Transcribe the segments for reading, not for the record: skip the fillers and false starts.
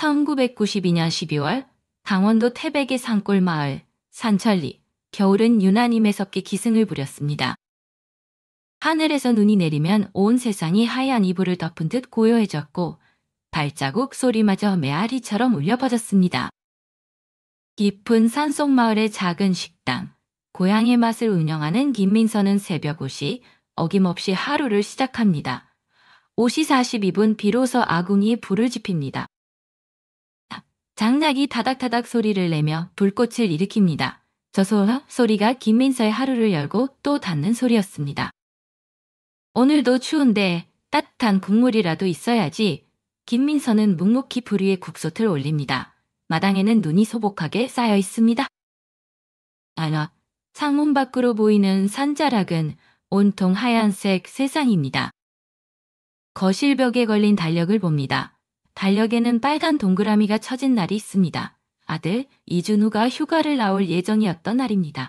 1992년 12월 강원도 태백의 산골 마을 산천리. 겨울은 유난히 매섭게 기승을 부렸습니다. 하늘에서 눈이 내리면 온 세상이 하얀 이불을 덮은 듯 고요해졌고 발자국 소리마저 메아리처럼 울려 퍼졌습니다. 깊은 산속 마을의 작은 식당. 고향의 맛을 운영하는 김민서는 새벽 5시 어김없이 하루를 시작합니다. 5시 42분 비로소 아궁이에 불을 지핍니다. 장작이 타닥타닥 소리를 내며 불꽃을 일으킵니다. 저 소리가 김민서의 하루를 열고 또 닫는 소리였습니다. 오늘도 추운데 따뜻한 국물이라도 있어야지. 김민서는 묵묵히 불 위에 국솥을 올립니다. 마당에는 눈이 소복하게 쌓여 있습니다. 창문 밖으로 보이는 산자락은 온통 하얀색 세상입니다. 거실 벽에 걸린 달력을 봅니다. 달력에는 빨간 동그라미가 쳐진 날이 있습니다. 아들 이준우가 휴가를 나올 예정이었던 날입니다.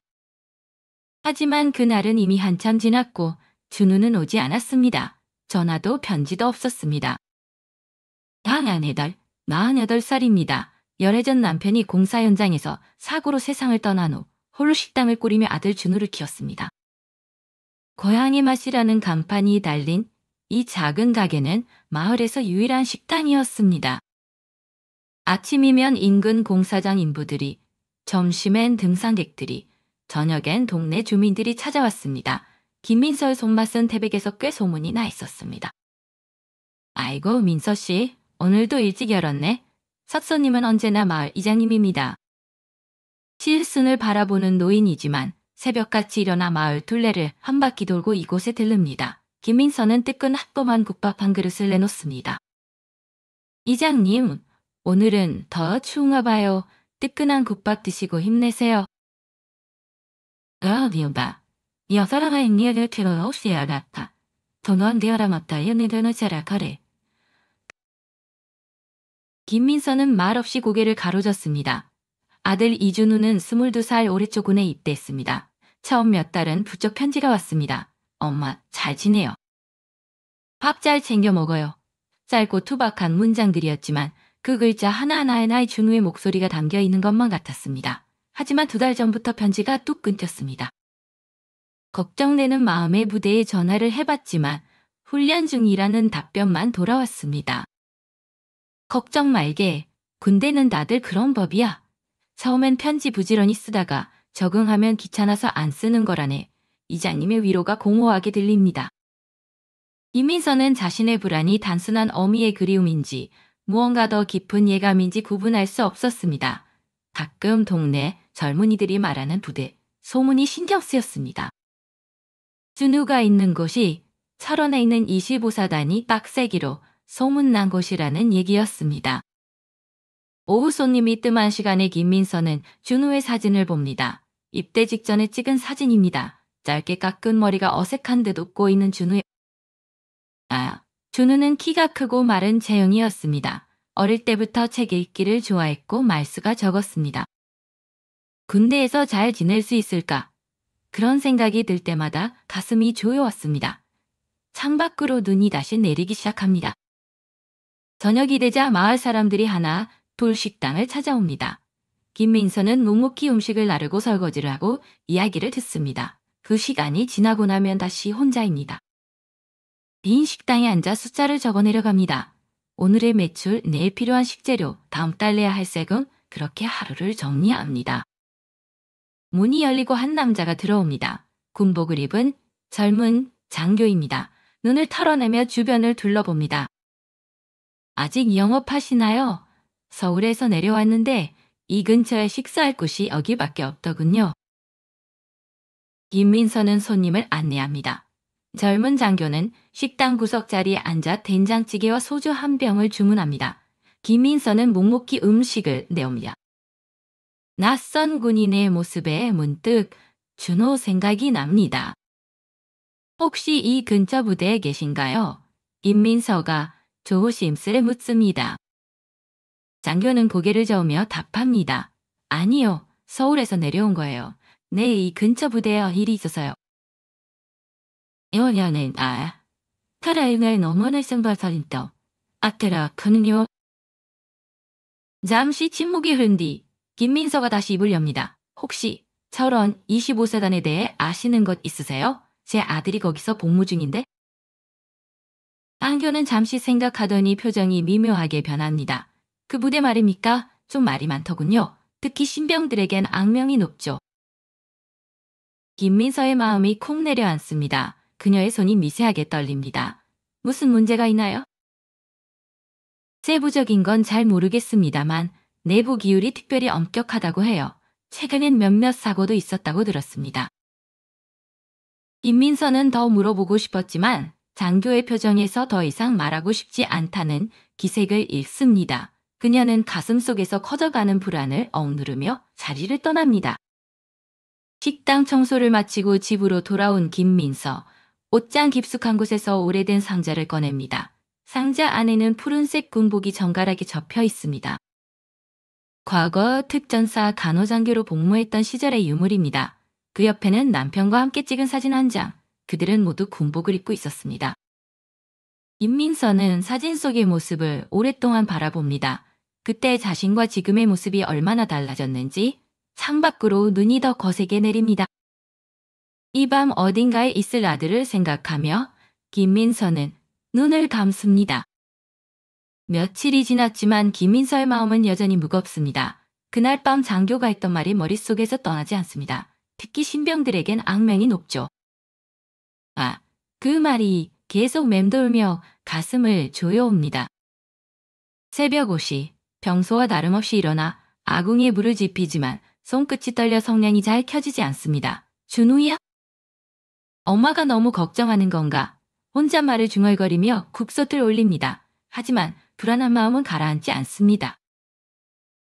하지만 그날은 이미 한참 지났고 준우는 오지 않았습니다. 전화도 편지도 없었습니다. 48살입니다. 열애 전 남편이 공사 현장에서 사고로 세상을 떠난 후 홀로 식당을 꾸리며 아들 준우를 키웠습니다. 고향의 맛이라는 간판이 달린 이 작은 가게는 마을에서 유일한 식당이었습니다. 아침이면 인근 공사장 인부들이, 점심엔 등산객들이, 저녁엔 동네 주민들이 찾아왔습니다. 김민서의 손맛은 태백에서 꽤 소문이 나 있었습니다. 아이고 민서씨, 오늘도 일찍 열었네. 석서님은 언제나 마을 이장님입니다. 실순을 바라보는 노인이지만 새벽같이 일어나 마을 둘레를 한 바퀴 돌고 이곳에 들릅니다. 김민서는 뜨끈한 국밥 한 그릇을 내놓습니다. 이장님, 오늘은 더 추운가 봐요. 뜨끈한 국밥 드시고 힘내세요. 미우다. 여사라가 인기를 틀어 없이 알았다. 돈은 되어라 맞다 연애되는 자라 그래. 김민서는 말없이 고개를 가로졌습니다. 아들 이준우는 22살 올해 초군에 입대했습니다. 처음 몇 달은 부쩍 편지가 왔습니다. 엄마, 잘 지내요. 밥 잘 챙겨 먹어요. 짧고 투박한 문장들이었지만 그 글자 하나하나에 나의 준우의 목소리가 담겨 있는 것만 같았습니다. 하지만 2달 전부터 편지가 뚝 끊겼습니다. 걱정되는 마음에 부대에 전화를 해봤지만 훈련 중이라는 답변만 돌아왔습니다. 걱정 말게. 군대는 다들 그런 법이야. 처음엔 편지 부지런히 쓰다가 적응하면 귀찮아서 안 쓰는 거라네. 이장님의 위로가 공허하게 들립니다. 김민서는 자신의 불안이 단순한 어미의 그리움인지 무언가 더 깊은 예감인지 구분할 수 없었습니다. 가끔 동네 젊은이들이 말하는 부대, 소문이 신경 쓰였습니다. 준우가 있는 곳이 철원에 있는 25사단이 빡세기로 소문난 곳이라는 얘기였습니다. 오후 손님이 뜸한 시간에 김민서는 준우의 사진을 봅니다. 입대 직전에 찍은 사진입니다. 짧게 깎은 머리가 어색한 듯 웃고 있는 준우는 키가 크고 마른 체형이었습니다. 어릴 때부터 책 읽기를 좋아했고 말수가 적었습니다. 군대에서 잘 지낼 수 있을까? 그런 생각이 들 때마다 가슴이 조여왔습니다. 창밖으로 눈이 다시 내리기 시작합니다. 저녁이 되자 마을 사람들이 하나 돌 식당을 찾아옵니다. 김민서는 묵묵히 음식을 나르고 설거지를 하고 이야기를 듣습니다. 그 시간이 지나고 나면 다시 혼자입니다. 빈 식당에 앉아 숫자를 적어 내려갑니다. 오늘의 매출, 내일 필요한 식재료, 다음 달 내야 할 세금, 그렇게 하루를 정리합니다. 문이 열리고 한 남자가 들어옵니다. 군복을 입은 젊은 장교입니다. 눈을 털어내며 주변을 둘러봅니다. 아직 영업하시나요? 서울에서 내려왔는데 이 근처에 식사할 곳이 여기밖에 없더군요. 김민서는 손님을 안내합니다. 젊은 장교는 식당 구석 자리에 앉아 된장찌개와 소주 한 병을 주문합니다. 김민서는 묵묵히 음식을 내옵니다. 낯선 군인의 모습에 문득 준호 생각이 납니다. 혹시 이 근처 부대에 계신가요? 김민서가 조심스레 묻습니다. 장교는 고개를 저으며 답합니다. 아니요, 서울에서 내려온 거예요. 네, 이 근처 부대에 일이 있어서요. 요년은 타라임을 너무나 생발살인다. 아테라 그는요. 잠시 침묵이 흐른 뒤 김민서가 다시 입을 엽니다. 혹시 철원 25사단에 대해 아시는 것 있으세요? 제 아들이 거기서 복무 중인데? 안교는 잠시 생각하더니 표정이 미묘하게 변합니다. 그 부대 말입니까? 좀 말이 많더군요. 특히 신병들에겐 악명이 높죠. 김민서의 마음이 콩 내려앉습니다. 그녀의 손이 미세하게 떨립니다. 무슨 문제가 있나요? 세부적인 건 잘 모르겠습니다만 내부 기율이 특별히 엄격하다고 해요. 최근엔 몇몇 사고도 있었다고 들었습니다. 김민서는 더 물어보고 싶었지만 장교의 표정에서 더 이상 말하고 싶지 않다는 기색을 읽습니다. 그녀는 가슴속에서 커져가는 불안을 억누르며 자리를 떠납니다. 식당 청소를 마치고 집으로 돌아온 김민서. 옷장 깊숙한 곳에서 오래된 상자를 꺼냅니다. 상자 안에는 푸른색 군복이 정갈하게 접혀 있습니다. 과거 특전사 간호장교로 복무했던 시절의 유물입니다. 그 옆에는 남편과 함께 찍은 사진 한 장. 그들은 모두 군복을 입고 있었습니다. 김민서는 사진 속의 모습을 오랫동안 바라봅니다. 그때 자신과 지금의 모습이 얼마나 달라졌는지 창밖으로 눈이 더 거세게 내립니다. 이 밤 어딘가에 있을 아들을 생각하며 김민서는 눈을 감습니다. 며칠이 지났지만 김민서의 마음은 여전히 무겁습니다. 그날 밤 장교가 했던 말이 머릿속에서 떠나지 않습니다. 특히 신병들에겐 악명이 높죠. 아, 그 말이 계속 맴돌며 가슴을 조여옵니다. 새벽 5시, 평소와 다름없이 일어나 아궁이에 물을 지피지만 손끝이 떨려 성냥이 잘 켜지지 않습니다. 준우야? 엄마가 너무 걱정하는 건가? 혼잣말을 중얼거리며 국솥을 올립니다. 하지만 불안한 마음은 가라앉지 않습니다.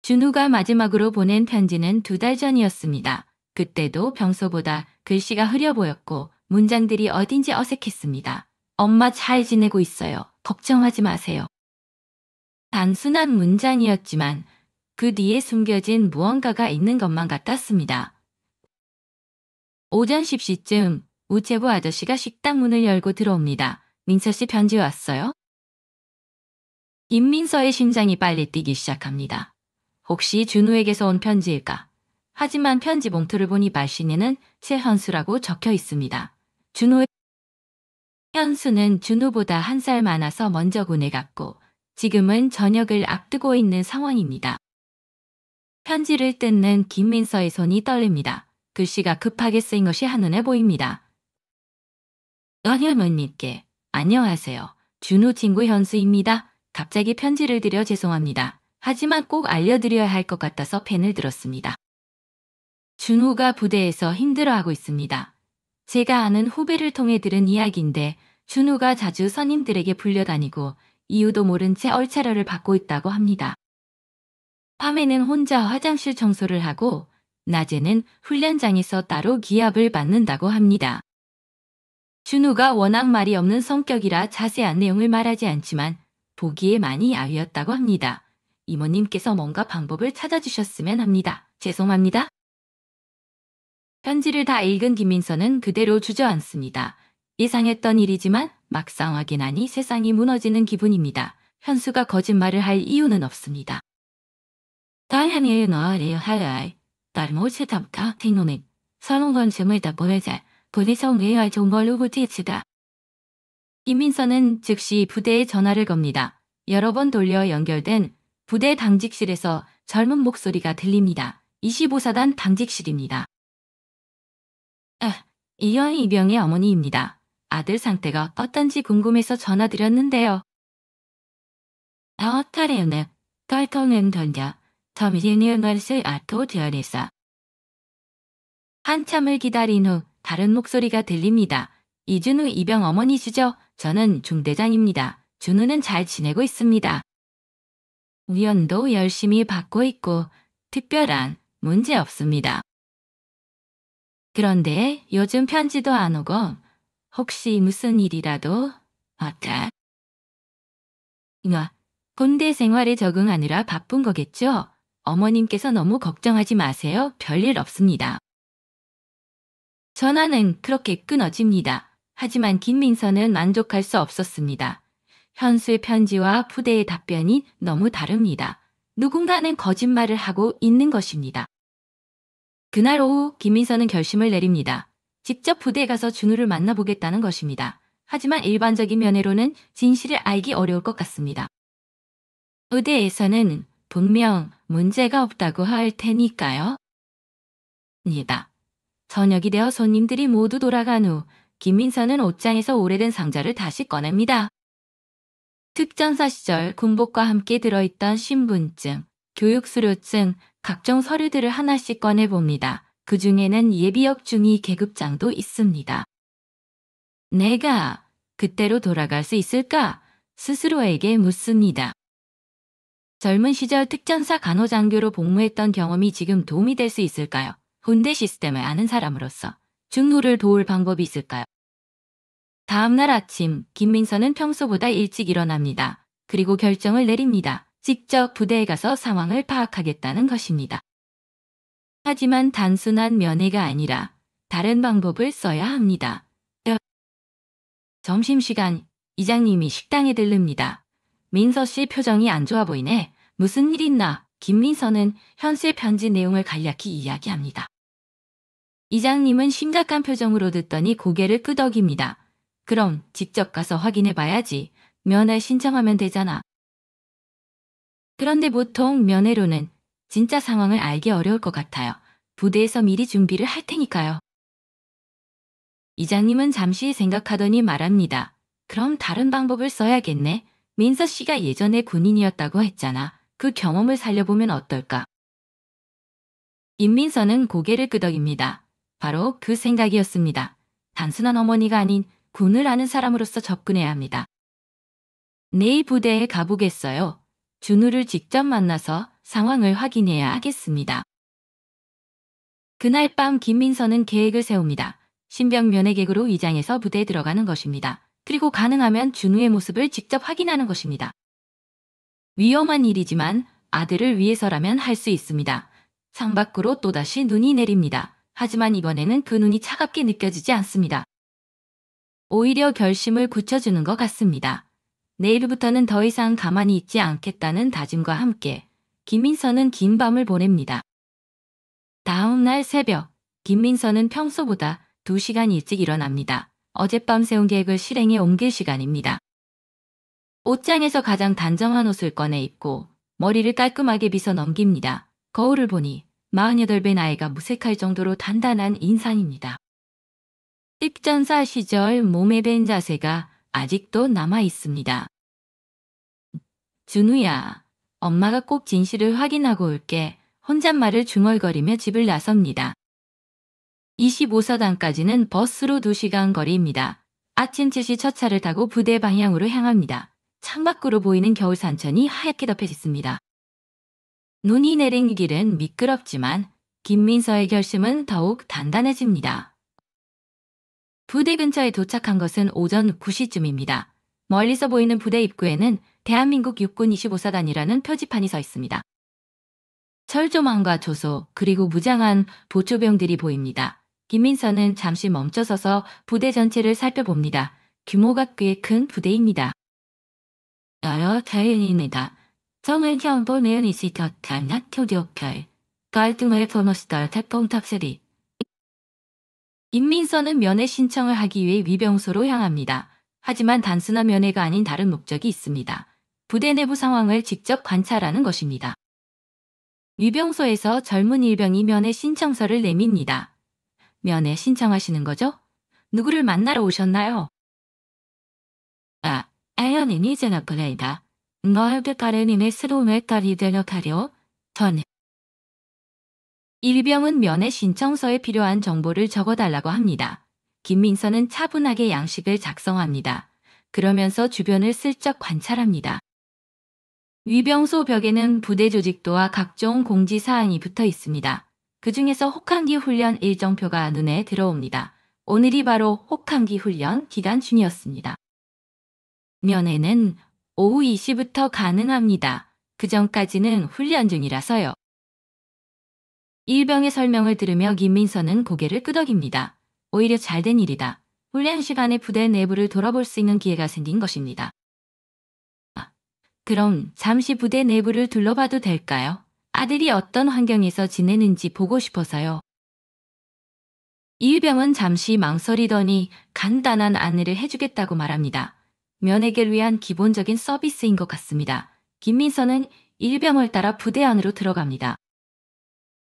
준우가 마지막으로 보낸 편지는 2달 전이었습니다. 그때도 평소보다 글씨가 흐려 보였고 문장들이 어딘지 어색했습니다. 엄마 잘 지내고 있어요. 걱정하지 마세요. 단순한 문장이었지만 그 뒤에 숨겨진 무언가가 있는 것만 같았습니다. 오전 10시쯤 우체부 아저씨가 식당 문을 열고 들어옵니다. 민서 씨 편지 왔어요? 김민서의 심장이 빨리 뛰기 시작합니다. 혹시 준우에게서 온 편지일까? 하지만 편지 봉투를 보니 말씨에는 최현수라고 적혀 있습니다. 준우의 현수는 준우보다 1살 많아서 먼저 군에 갔고 지금은 전역을 앞두고 있는 상황입니다. 편지를 뜯는 김민서의 손이 떨립니다. 글씨가 급하게 쓰인 것이 한눈에 보입니다. 어머님께 안녕하세요. 준우 친구 현수입니다. 갑자기 편지를 드려 죄송합니다. 하지만 꼭 알려드려야 할 것 같아서 펜을 들었습니다. 준우가 부대에서 힘들어하고 있습니다. 제가 아는 후배를 통해 들은 이야기인데 준우가 자주 선임들에게 불려다니고 이유도 모른 채 얼차려를 받고 있다고 합니다. 밤에는 혼자 화장실 청소를 하고 낮에는 훈련장에서 따로 기합을 받는다고 합니다. 준우가 워낙 말이 없는 성격이라 자세한 내용을 말하지 않지만 보기에 많이 야위었다고 합니다. 이모님께서 뭔가 방법을 찾아주셨으면 합니다. 죄송합니다. 편지를 다 읽은 김민서는 그대로 주저앉습니다. 예상했던 일이지만 막상 확인하니 세상이 무너지는 기분입니다. 현수가 거짓말을 할 이유는 없습니다. 다행히 너를 하여야 잘못했답다. 생노는 서로 관심을 다 보내자. 부대성 외와 정보를 부딪히다. 김민서는 즉시 부대에 전화를 겁니다. 여러 번 돌려 연결된 부대 당직실에서 젊은 목소리가 들립니다. 25사단 당직실입니다. 이현 이병의 어머니입니다. 아들 상태가 어떤지 궁금해서 전화드렸는데요. 어떠래요? 깔끔한 던져. 점심이 날씨 아토 되어내서. 한참을 기다린 후 다른 목소리가 들립니다. 이준우 이병 어머니시죠? 저는 중대장입니다. 준우는 잘 지내고 있습니다. 위원도 열심히 받고 있고 특별한 문제 없습니다. 그런데 요즘 편지도 안 오고 혹시 무슨 일이라도 어때? 군대 생활에 적응하느라 바쁜 거겠죠? 어머님께서 너무 걱정하지 마세요. 별일 없습니다. 전화는 그렇게 끊어집니다. 하지만 김민서는 만족할 수 없었습니다. 현수의 편지와 부대의 답변이 너무 다릅니다. 누군가는 거짓말을 하고 있는 것입니다. 그날 오후 김민서는 결심을 내립니다. 직접 부대에 가서 준우를 만나보겠다는 것입니다. 하지만 일반적인 면회로는 진실을 알기 어려울 것 같습니다. 의대에서는 분명 문제가 없다고 할 테니까요. 니다. 저녁이 되어 손님들이 모두 돌아간 후 김민서는 옷장에서 오래된 상자를 다시 꺼냅니다. 특전사 시절 군복과 함께 들어있던 신분증, 교육수료증, 각종 서류들을 하나씩 꺼내봅니다. 그 중에는 예비역 중위 계급장도 있습니다. 내가 그때로 돌아갈 수 있을까? 스스로에게 묻습니다. 젊은 시절 특전사 간호장교로 복무했던 경험이 지금 도움이 될 수 있을까요? 군대 시스템을 아는 사람으로서 중노를 도울 방법이 있을까요? 다음날 아침, 김민서는 평소보다 일찍 일어납니다. 그리고 결정을 내립니다. 직접 부대에 가서 상황을 파악하겠다는 것입니다. 하지만 단순한 면회가 아니라 다른 방법을 써야 합니다. 점심시간, 이장님이 식당에 들릅니다. 민서 씨 표정이 안 좋아 보이네. 무슨 일 있나? 김민서는 현수의 편지 내용을 간략히 이야기합니다. 이장님은 심각한 표정으로 듣더니 고개를 끄덕입니다. 그럼 직접 가서 확인해 봐야지. 면회 신청하면 되잖아. 그런데 보통 면회로는 진짜 상황을 알기 어려울 것 같아요. 부대에서 미리 준비를 할 테니까요. 이장님은 잠시 생각하더니 말합니다. 그럼 다른 방법을 써야겠네. 민서 씨가 예전에 군인이었다고 했잖아. 그 경험을 살려보면 어떨까? 임민서는 고개를 끄덕입니다. 바로 그 생각이었습니다. 단순한 어머니가 아닌 군을 아는 사람으로서 접근해야 합니다. 내일 부대에 가보겠어요. 준우를 직접 만나서 상황을 확인해야 하겠습니다. 그날 밤 김민서는 계획을 세웁니다. 신병 면회객으로 위장해서 부대에 들어가는 것입니다. 그리고 가능하면 준우의 모습을 직접 확인하는 것입니다. 위험한 일이지만 아들을 위해서라면 할 수 있습니다. 창밖으로 또다시 눈이 내립니다. 하지만 이번에는 그 눈이 차갑게 느껴지지 않습니다. 오히려 결심을 굳혀주는 것 같습니다. 내일부터는 더 이상 가만히 있지 않겠다는 다짐과 함께 김민서는 긴 밤을 보냅니다. 다음 날 새벽, 김민서는 평소보다 2시간 일찍 일어납니다. 어젯밤 세운 계획을 실행에 옮길 시간입니다. 옷장에서 가장 단정한 옷을 꺼내 입고 머리를 깔끔하게 빗어 넘깁니다. 거울을 보니 48배 나이가 무색할 정도로 단단한 인상입니다. 특전사 시절 몸에 밴 자세가 아직도 남아 있습니다. 준우야, 엄마가 꼭 진실을 확인하고 올게. 혼잣말을 중얼거리며 집을 나섭니다. 25사단까지는 버스로 2시간 거리입니다. 아침 7시 첫 차를 타고 부대 방향으로 향합니다. 창밖으로 보이는 겨울 산천이 하얗게 덮여있습니다. 눈이 내린 길은 미끄럽지만 김민서의 결심은 더욱 단단해집니다. 부대 근처에 도착한 것은 오전 9시쯤입니다. 멀리서 보이는 부대 입구에는 대한민국 육군 25사단이라는 표지판이 서 있습니다. 철조망과 조소 그리고 무장한 보초병들이 보입니다. 김민서는 잠시 멈춰서서 부대 전체를 살펴봅니다. 규모가 꽤 큰 부대입니다. 다행입니다. 정을 경보는 이시켰던 학교교회 깔끔을 보너스달 태풍탑세리 임민서는 면회 신청을 하기 위해 위병소로 향합니다. 하지만 단순한 면회가 아닌 다른 목적이 있습니다. 부대 내부 상황을 직접 관찰하는 것입니다. 위병소에서 젊은 일병이 면회 신청서를 내밉니다. 면회 신청하시는 거죠? 누구를 만나러 오셨나요? 아연인이 제나플레이다. 너에게 가르님의 스로움을 가리되려 가려. 전 일병은 면회 신청서에 필요한 정보를 적어달라고 합니다. 김민서는 차분하게 양식을 작성합니다. 그러면서 주변을 슬쩍 관찰합니다. 위병소 벽에는 부대 조직도와 각종 공지사항이 붙어 있습니다. 그 중에서 혹한기 훈련 일정표가 눈에 들어옵니다. 오늘이 바로 혹한기 훈련 기간 중이었습니다. 면회는 오후 2시부터 가능합니다. 그 전까지는 훈련 중이라서요. 일병의 설명을 들으며 김민서는 고개를 끄덕입니다. 오히려 잘된 일이다. 훈련 시간에 부대 내부를 돌아볼 수 있는 기회가 생긴 것입니다. 그럼 잠시 부대 내부를 둘러봐도 될까요? 아들이 어떤 환경에서 지내는지 보고 싶어서요. 이유병은 잠시 망설이더니 간단한 안내를 해주겠다고 말합니다. 면회를 위한 기본적인 서비스인 것 같습니다. 김민서는 일병을 따라 부대 안으로 들어갑니다.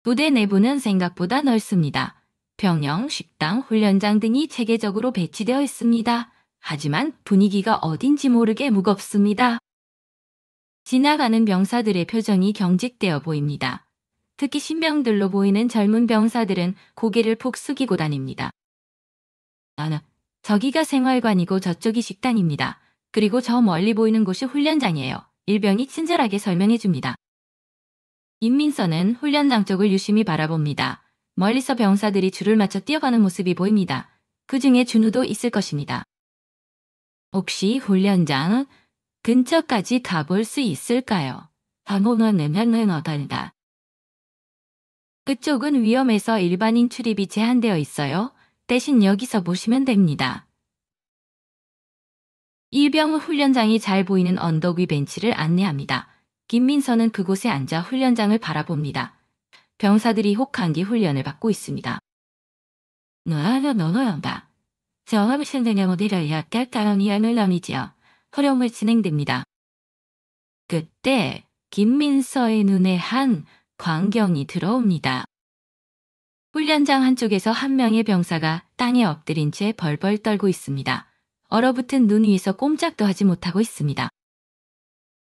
부대 내부는 생각보다 넓습니다. 병영, 식당, 훈련장 등이 체계적으로 배치되어 있습니다. 하지만 분위기가 어딘지 모르게 무겁습니다. 지나가는 병사들의 표정이 경직되어 보입니다. 특히 신병들로 보이는 젊은 병사들은 고개를 푹 숙이고 다닙니다. 저기가 생활관이고 저쪽이 식당입니다. 그리고 저 멀리 보이는 곳이 훈련장이에요. 일병이 친절하게 설명해 줍니다. 임민서는 훈련장 쪽을 유심히 바라봅니다. 멀리서 병사들이 줄을 맞춰 뛰어가는 모습이 보입니다. 그 중에 준우도 있을 것입니다. 혹시 훈련장 근처까지 가볼 수 있을까요? 방호는 내면은 어떨다. 그쪽은 위험해서 일반인 출입이 제한되어 있어요. 대신 여기서 보시면 됩니다. 일병 훈련장이 잘 보이는 언덕 위 벤치를 안내합니다. 김민서는 그곳에 앉아 훈련장을 바라봅니다. 병사들이 혹한기 훈련을 받고 있습니다. 너하려 너너연다. 저항 신생의 어디를 약간 따라니하는 남이지요. 허령을 진행됩니다. 그때 김민서의 눈에 한 광경이 들어옵니다. 훈련장 한쪽에서 한 명의 병사가 땅에 엎드린 채 벌벌 떨고 있습니다. 얼어붙은 눈 위에서 꼼짝도 하지 못하고 있습니다.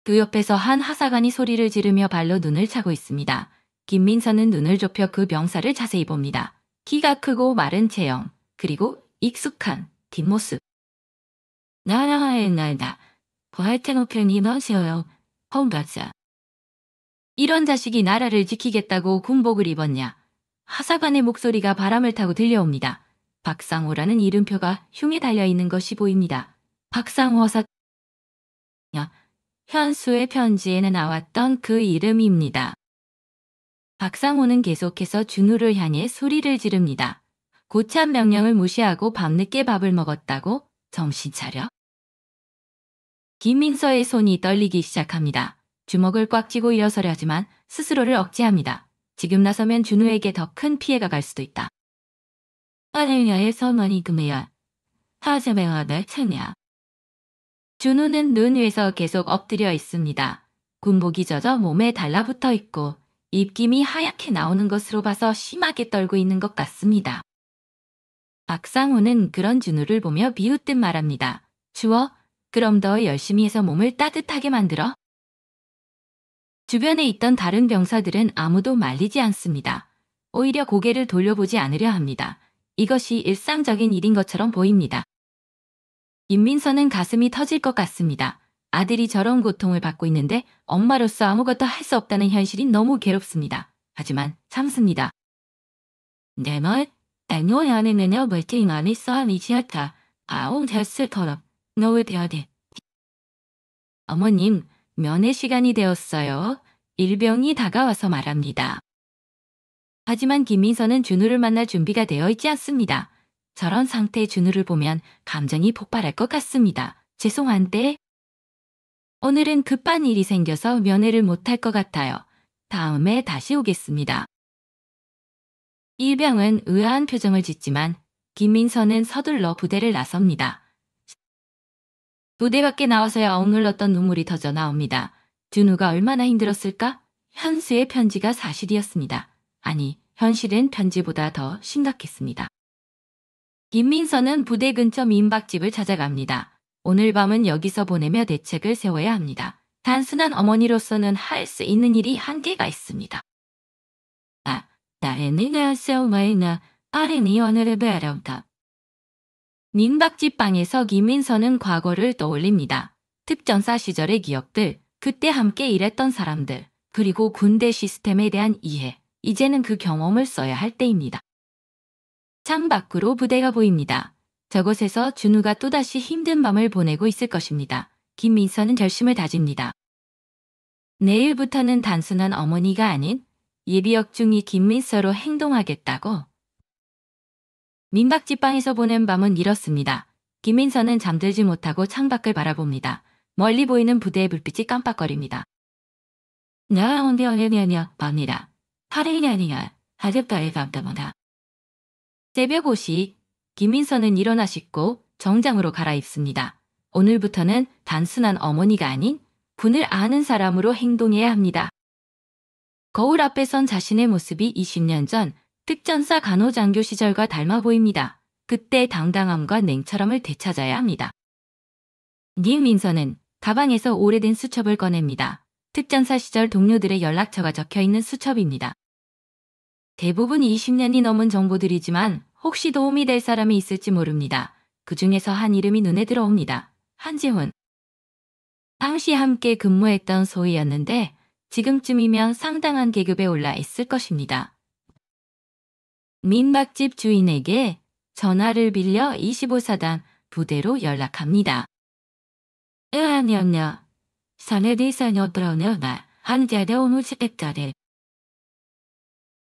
그 옆에서 한 하사관이 소리를 지르며 발로 눈을 차고 있습니다. 김민서는 눈을 좁혀 그 병사를 자세히 봅니다. 키가 크고 마른 체형, 그리고 익숙한 뒷모습. 나라의 날다. 보할테노편이 너시어요. 홈가자. 이런 자식이 나라를 지키겠다고 군복을 입었냐. 하사관의 목소리가 바람을 타고 들려옵니다. 박상호라는 이름표가 흉에 달려있는 것이 보입니다. 박상호 사... 현수의 편지에는 나왔던 그 이름입니다. 박상호는 계속해서 준우를 향해 소리를 지릅니다. 고참 명령을 무시하고 밤늦게 밥을 먹었다고? 정신 차려. 김민서의 손이 떨리기 시작합니다. 주먹을 꽉 쥐고 일어서려 하지만 스스로를 억제합니다. 지금 나서면 준우에게 더 큰 피해가 갈 수도 있다. 아니야의 선언이 금해야. 하자매와 날 챙냐. 준우는 눈 위에서 계속 엎드려 있습니다. 군복이 젖어 몸에 달라붙어 있고 입김이 하얗게 나오는 것으로 봐서 심하게 떨고 있는 것 같습니다. 박상호는 그런 준우를 보며 비웃듯 말합니다. 추워? 그럼 더 열심히 해서 몸을 따뜻하게 만들어. 주변에 있던 다른 병사들은 아무도 말리지 않습니다. 오히려 고개를 돌려보지 않으려 합니다. 이것이 일상적인 일인 것처럼 보입니다. 김민서는 가슴이 터질 것 같습니다. 아들이 저런 고통을 받고 있는데 엄마로서 아무것도 할 수 없다는 현실이 너무 괴롭습니다. 하지만 참습니다. 내 말, 애노의 안에는요 멀팅 안에 써함이 지었다. 아웅 됐을터럼 너왜 돼야 돼. 어머님, 면회 시간이 되었어요. 일병이 다가와서 말합니다. 하지만 김민서는 준우를 만날 준비가 되어 있지 않습니다. 저런 상태의 준우를 보면 감정이 폭발할 것 같습니다. 죄송한데 오늘은 급한 일이 생겨서 면회를 못할 것 같아요. 다음에 다시 오겠습니다. 일병은 의아한 표정을 짓지만 김민서는 서둘러 부대를 나섭니다. 부대 밖에 나와서야 억눌렀던 눈물이 터져 나옵니다. 준우가 얼마나 힘들었을까? 현수의 편지가 사실이었습니다. 아니, 현실은 편지보다 더 심각했습니다. 김민서는 부대 근처 민박집을 찾아갑니다. 오늘 밤은 여기서 보내며 대책을 세워야 합니다. 단순한 어머니로서는 할 수 있는 일이 한계가 있습니다. 나의 네가 세우마이나 아린이 오늘의 배려다. 민박집 방에서 김민서는 과거를 떠올립니다. 특전사 시절의 기억들, 그때 함께 일했던 사람들, 그리고 군대 시스템에 대한 이해, 이제는 그 경험을 써야 할 때입니다. 창밖으로 부대가 보입니다. 저곳에서 준우가 또다시 힘든 밤을 보내고 있을 것입니다. 김민서는 결심을 다집니다. 내일부터는 단순한 어머니가 아닌 예비역중이 김민서로 행동하겠다고. 민박집방에서 보낸 밤은 이렇습니다. 김민서는 잠들지 못하고 창밖을 바라봅니다. 멀리 보이는 부대의 불빛이 깜빡거립니다. 나 혼자 어려냐냐 봅니다. 하레냐니야 하급다에 감다보다. 새벽 5시 김민서는 일어나 씻고 정장으로 갈아입습니다. 오늘부터는 단순한 어머니가 아닌 분을 아는 사람으로 행동해야 합니다. 거울 앞에 선 자신의 모습이 20년 전 특전사 간호장교 시절과 닮아 보입니다. 그때 당당함과 냉철함을 되찾아야 합니다. 김민서는 가방에서 오래된 수첩을 꺼냅니다. 특전사 시절 동료들의 연락처가 적혀있는 수첩입니다. 대부분 20년이 넘은 정보들이지만 혹시 도움이 될 사람이 있을지 모릅니다. 그 중에서 한 이름이 눈에 들어옵니다. 한지훈. 당시 함께 근무했던 소위였는데 지금쯤이면 상당한 계급에 올라 있을 것입니다. 민박집 주인에게 전화를 빌려 25사단 부대로 연락합니다. 으아냐냐, 사내디사녀 들어오냐, 한자대 오늘 시댁자들.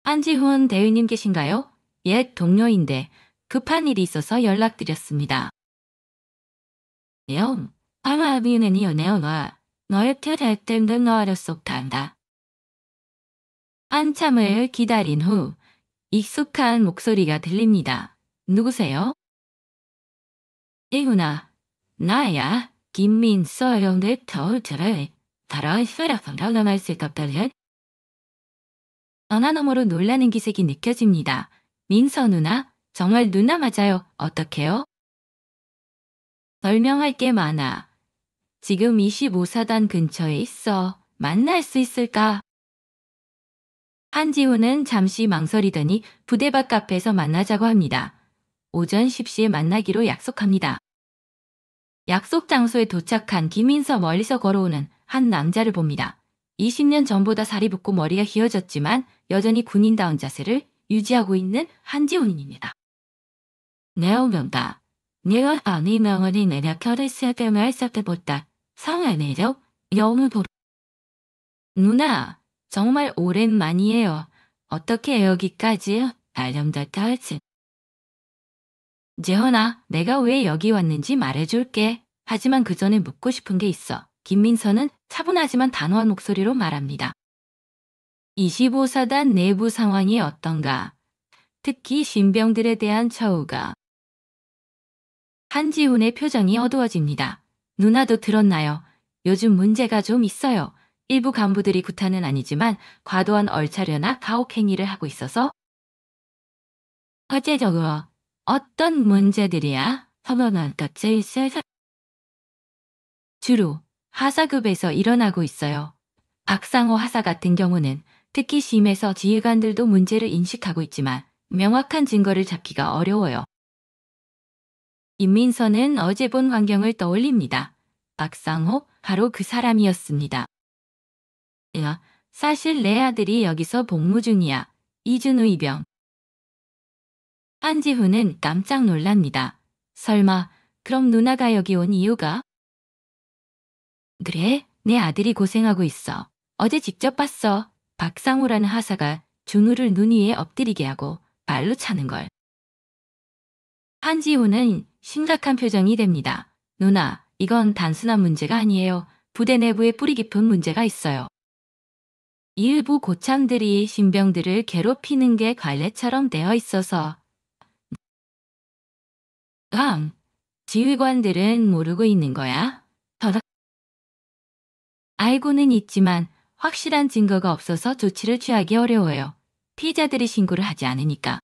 한지훈 대위님 계신가요? 옛 동료인데 급한 일이 있어서 연락드렸습니다. 영, 아마비는 연애어가 너의 태달 때문에 너를 쏙탄다. 한참을 기다린 후 익숙한 목소리가 들립니다. 누구세요? 이구나. 나야. 김민서 영대 터울트를 다뤄 휘라펑 남을 수 없다는 전화 너머로 놀라는 기색이 느껴집니다. 민서 누나? 정말 누나 맞아요. 어떡해요? 설명할 게 많아. 지금 25사단 근처에 있어. 만날 수 있을까? 한지훈은 잠시 망설이더니 부대 밖 카페에서 만나자고 합니다. 오전 10시에 만나기로 약속합니다. 약속 장소에 도착한 김민서 멀리서 걸어오는 한 남자를 봅니다. 20년 전보다 살이 붓고 머리가 휘어졌지만 여전히 군인다운 자세를 유지하고 있는 한지훈입니다. 내오명다. 내가 아니 명언이 내가 결을 시작하며 했을 때보다 상하네요. 너무 도 누나, 정말 오랜만이에요. 어떻게 여기까지 알려달까 할지. 재현아, 내가 왜 여기 왔는지 말해줄게. 하지만 그 전에 묻고 싶은 게 있어. 김민서는 차분하지만 단호한 목소리로 말합니다. 25사단 내부 상황이 어떤가? 특히 신병들에 대한 처우가. 한지훈의 표정이 어두워집니다. 누나도 들었나요? 요즘 문제가 좀 있어요. 일부 간부들이 구타는 아니지만 과도한 얼차려나 가혹행위를 하고 있어서. 어째저거 어떤 문제들이야? 서면한 것에 있어서. 주로 하사급에서 일어나고 있어요. 박상호 하사 같은 경우는 특히 심해서 지휘관들도 문제를 인식하고 있지만 명확한 증거를 잡기가 어려워요. 임민서는 어제 본 광경을 떠올립니다. 박상호, 바로 그 사람이었습니다. 야, 사실 내 아들이 여기서 복무 중이야. 이준우 이병. 한지훈은 깜짝 놀랍니다. 설마 그럼 누나가 여기 온 이유가? 그래, 내 아들이 고생하고 있어. 어제 직접 봤어. 박상호라는 하사가 준우를 눈 위에 엎드리게 하고 발로 차는 걸. 한지훈은 심각한 표정이 됩니다. 누나, 이건 단순한 문제가 아니에요. 부대 내부에 뿌리 깊은 문제가 있어요. 일부 고참들이 신병들을 괴롭히는 게 관례처럼 되어 있어서. 지휘관들은 모르고 있는 거야? 알고는 있지만 확실한 증거가 없어서 조치를 취하기 어려워요. 피해자들이 신고를 하지 않으니까.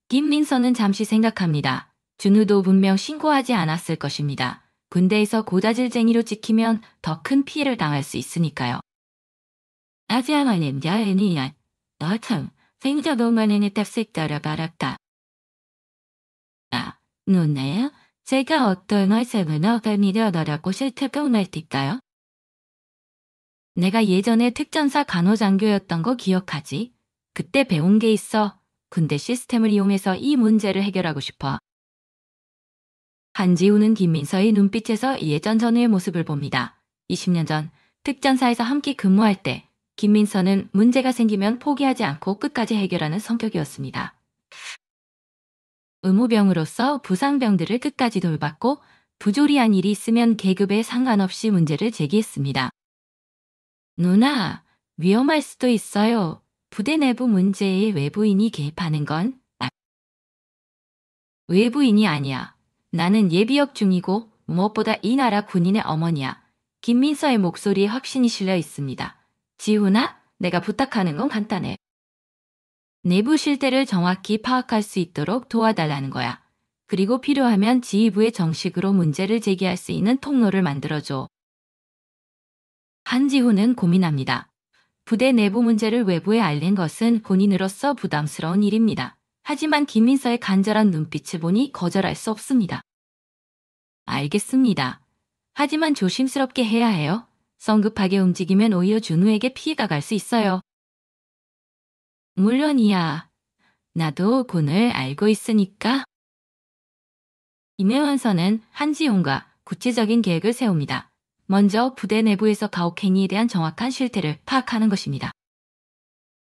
김민서는 잠시 생각합니다. 준우도 분명 신고하지 않았을 것입니다. 군대에서 고자질쟁이로 찍히면 더 큰 피해를 당할 수 있으니까요. 아지아마님 야애니야. 너참 생자동만에 탑색 따라 바랐다. 아, 누나야? 제가 어떤 말씀을 너가 믿어더라고 실태가 말일까요? 내가 예전에 특전사 간호장교였던 거 기억하지? 그때 배운 게 있어. 군대 시스템을 이용해서 이 문제를 해결하고 싶어. 한지훈은 김민서의 눈빛에서 예전 전우의 모습을 봅니다. 20년 전 특전사에서 함께 근무할 때 김민서는 문제가 생기면 포기하지 않고 끝까지 해결하는 성격이었습니다. 의무병으로서 부상병들을 끝까지 돌봤고 부조리한 일이 있으면 계급에 상관없이 문제를 제기했습니다. 누나, 위험할 수도 있어요. 부대 내부 문제에 외부인이 개입하는 건 외부인이 아니야. 나는 예비역 중이고 무엇보다 이 나라 군인의 어머니야. 김민서의 목소리에 확신이 실려 있습니다. 지훈아, 내가 부탁하는 건 간단해. 내부 실태를 정확히 파악할 수 있도록 도와달라는 거야. 그리고 필요하면 지휘부에 정식으로 문제를 제기할 수 있는 통로를 만들어줘. 한지훈은 고민합니다. 부대 내부 문제를 외부에 알린 것은 본인으로서 부담스러운 일입니다. 하지만 김민서의 간절한 눈빛을 보니 거절할 수 없습니다. 알겠습니다. 하지만 조심스럽게 해야 해요. 성급하게 움직이면 오히려 준우에게 피해가 갈 수 있어요. 물론이야. 나도 군을 알고 있으니까. 임혜원서는 한지훈과 구체적인 계획을 세웁니다. 먼저 부대 내부에서 가혹행위에 대한 정확한 실태를 파악하는 것입니다.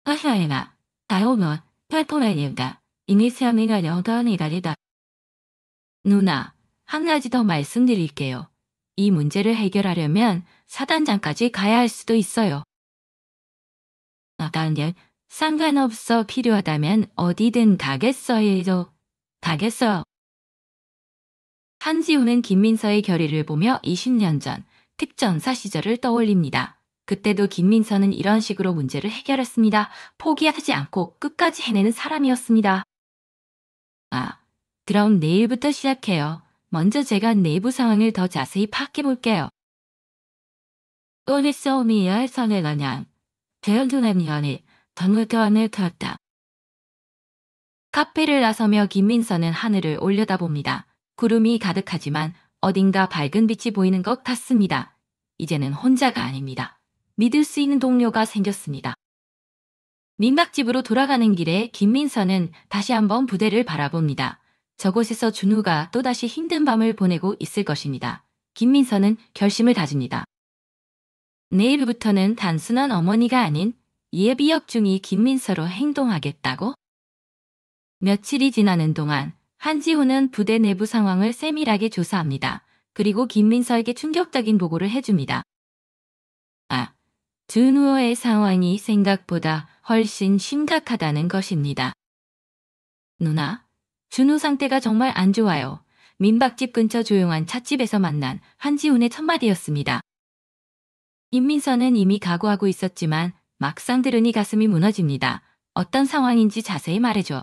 아샤에나, 다오면, 탈포라이다. 이미 세미가 여전히다리다. 누나, 한 가지 더 말씀드릴게요. 이 문제를 해결하려면 사단장까지 가야 할 수도 있어요. 나단열, 상관없어 필요하다면 어디든 가겠어요. 가겠어. 한지훈은 김민서의 결의를 보며 20년 전 특전사 시절을 떠올립니다. 그때도 김민서는 이런 식으로 문제를 해결했습니다. 포기하지 않고 끝까지 해내는 사람이었습니다. 아, 그럼 내일부터 시작해요. 먼저 제가 내부 상황을 더 자세히 파악해 볼게요. 오늘 싸움이야 선회가냥 대연tun의 연이 던물교환을 켰다. 카페를 나서며 김민서는 하늘을 올려다봅니다. 구름이 가득하지만 어딘가 밝은 빛이 보이는 것 같습니다. 이제는 혼자가 아닙니다. 믿을 수 있는 동료가 생겼습니다. 민박집으로 돌아가는 길에 김민서는 다시 한번 부대를 바라봅니다. 저곳에서 준우가 또다시 힘든 밤을 보내고 있을 것입니다. 김민서는 결심을 다집니다. 내일부터는 단순한 어머니가 아닌 예비역 중이 김민서로 행동하겠다고? 며칠이 지나는 동안 한지훈은 부대 내부 상황을 세밀하게 조사합니다. 그리고 김민서에게 충격적인 보고를 해줍니다. 아, 준우의 상황이 생각보다 훨씬 심각하다는 것입니다. 누나, 준우 상태가 정말 안 좋아요. 민박집 근처 조용한 찻집에서 만난 한지훈의 첫마디였습니다. 김민서는 이미 각오하고 있었지만 막상 들으니 가슴이 무너집니다. 어떤 상황인지 자세히 말해줘.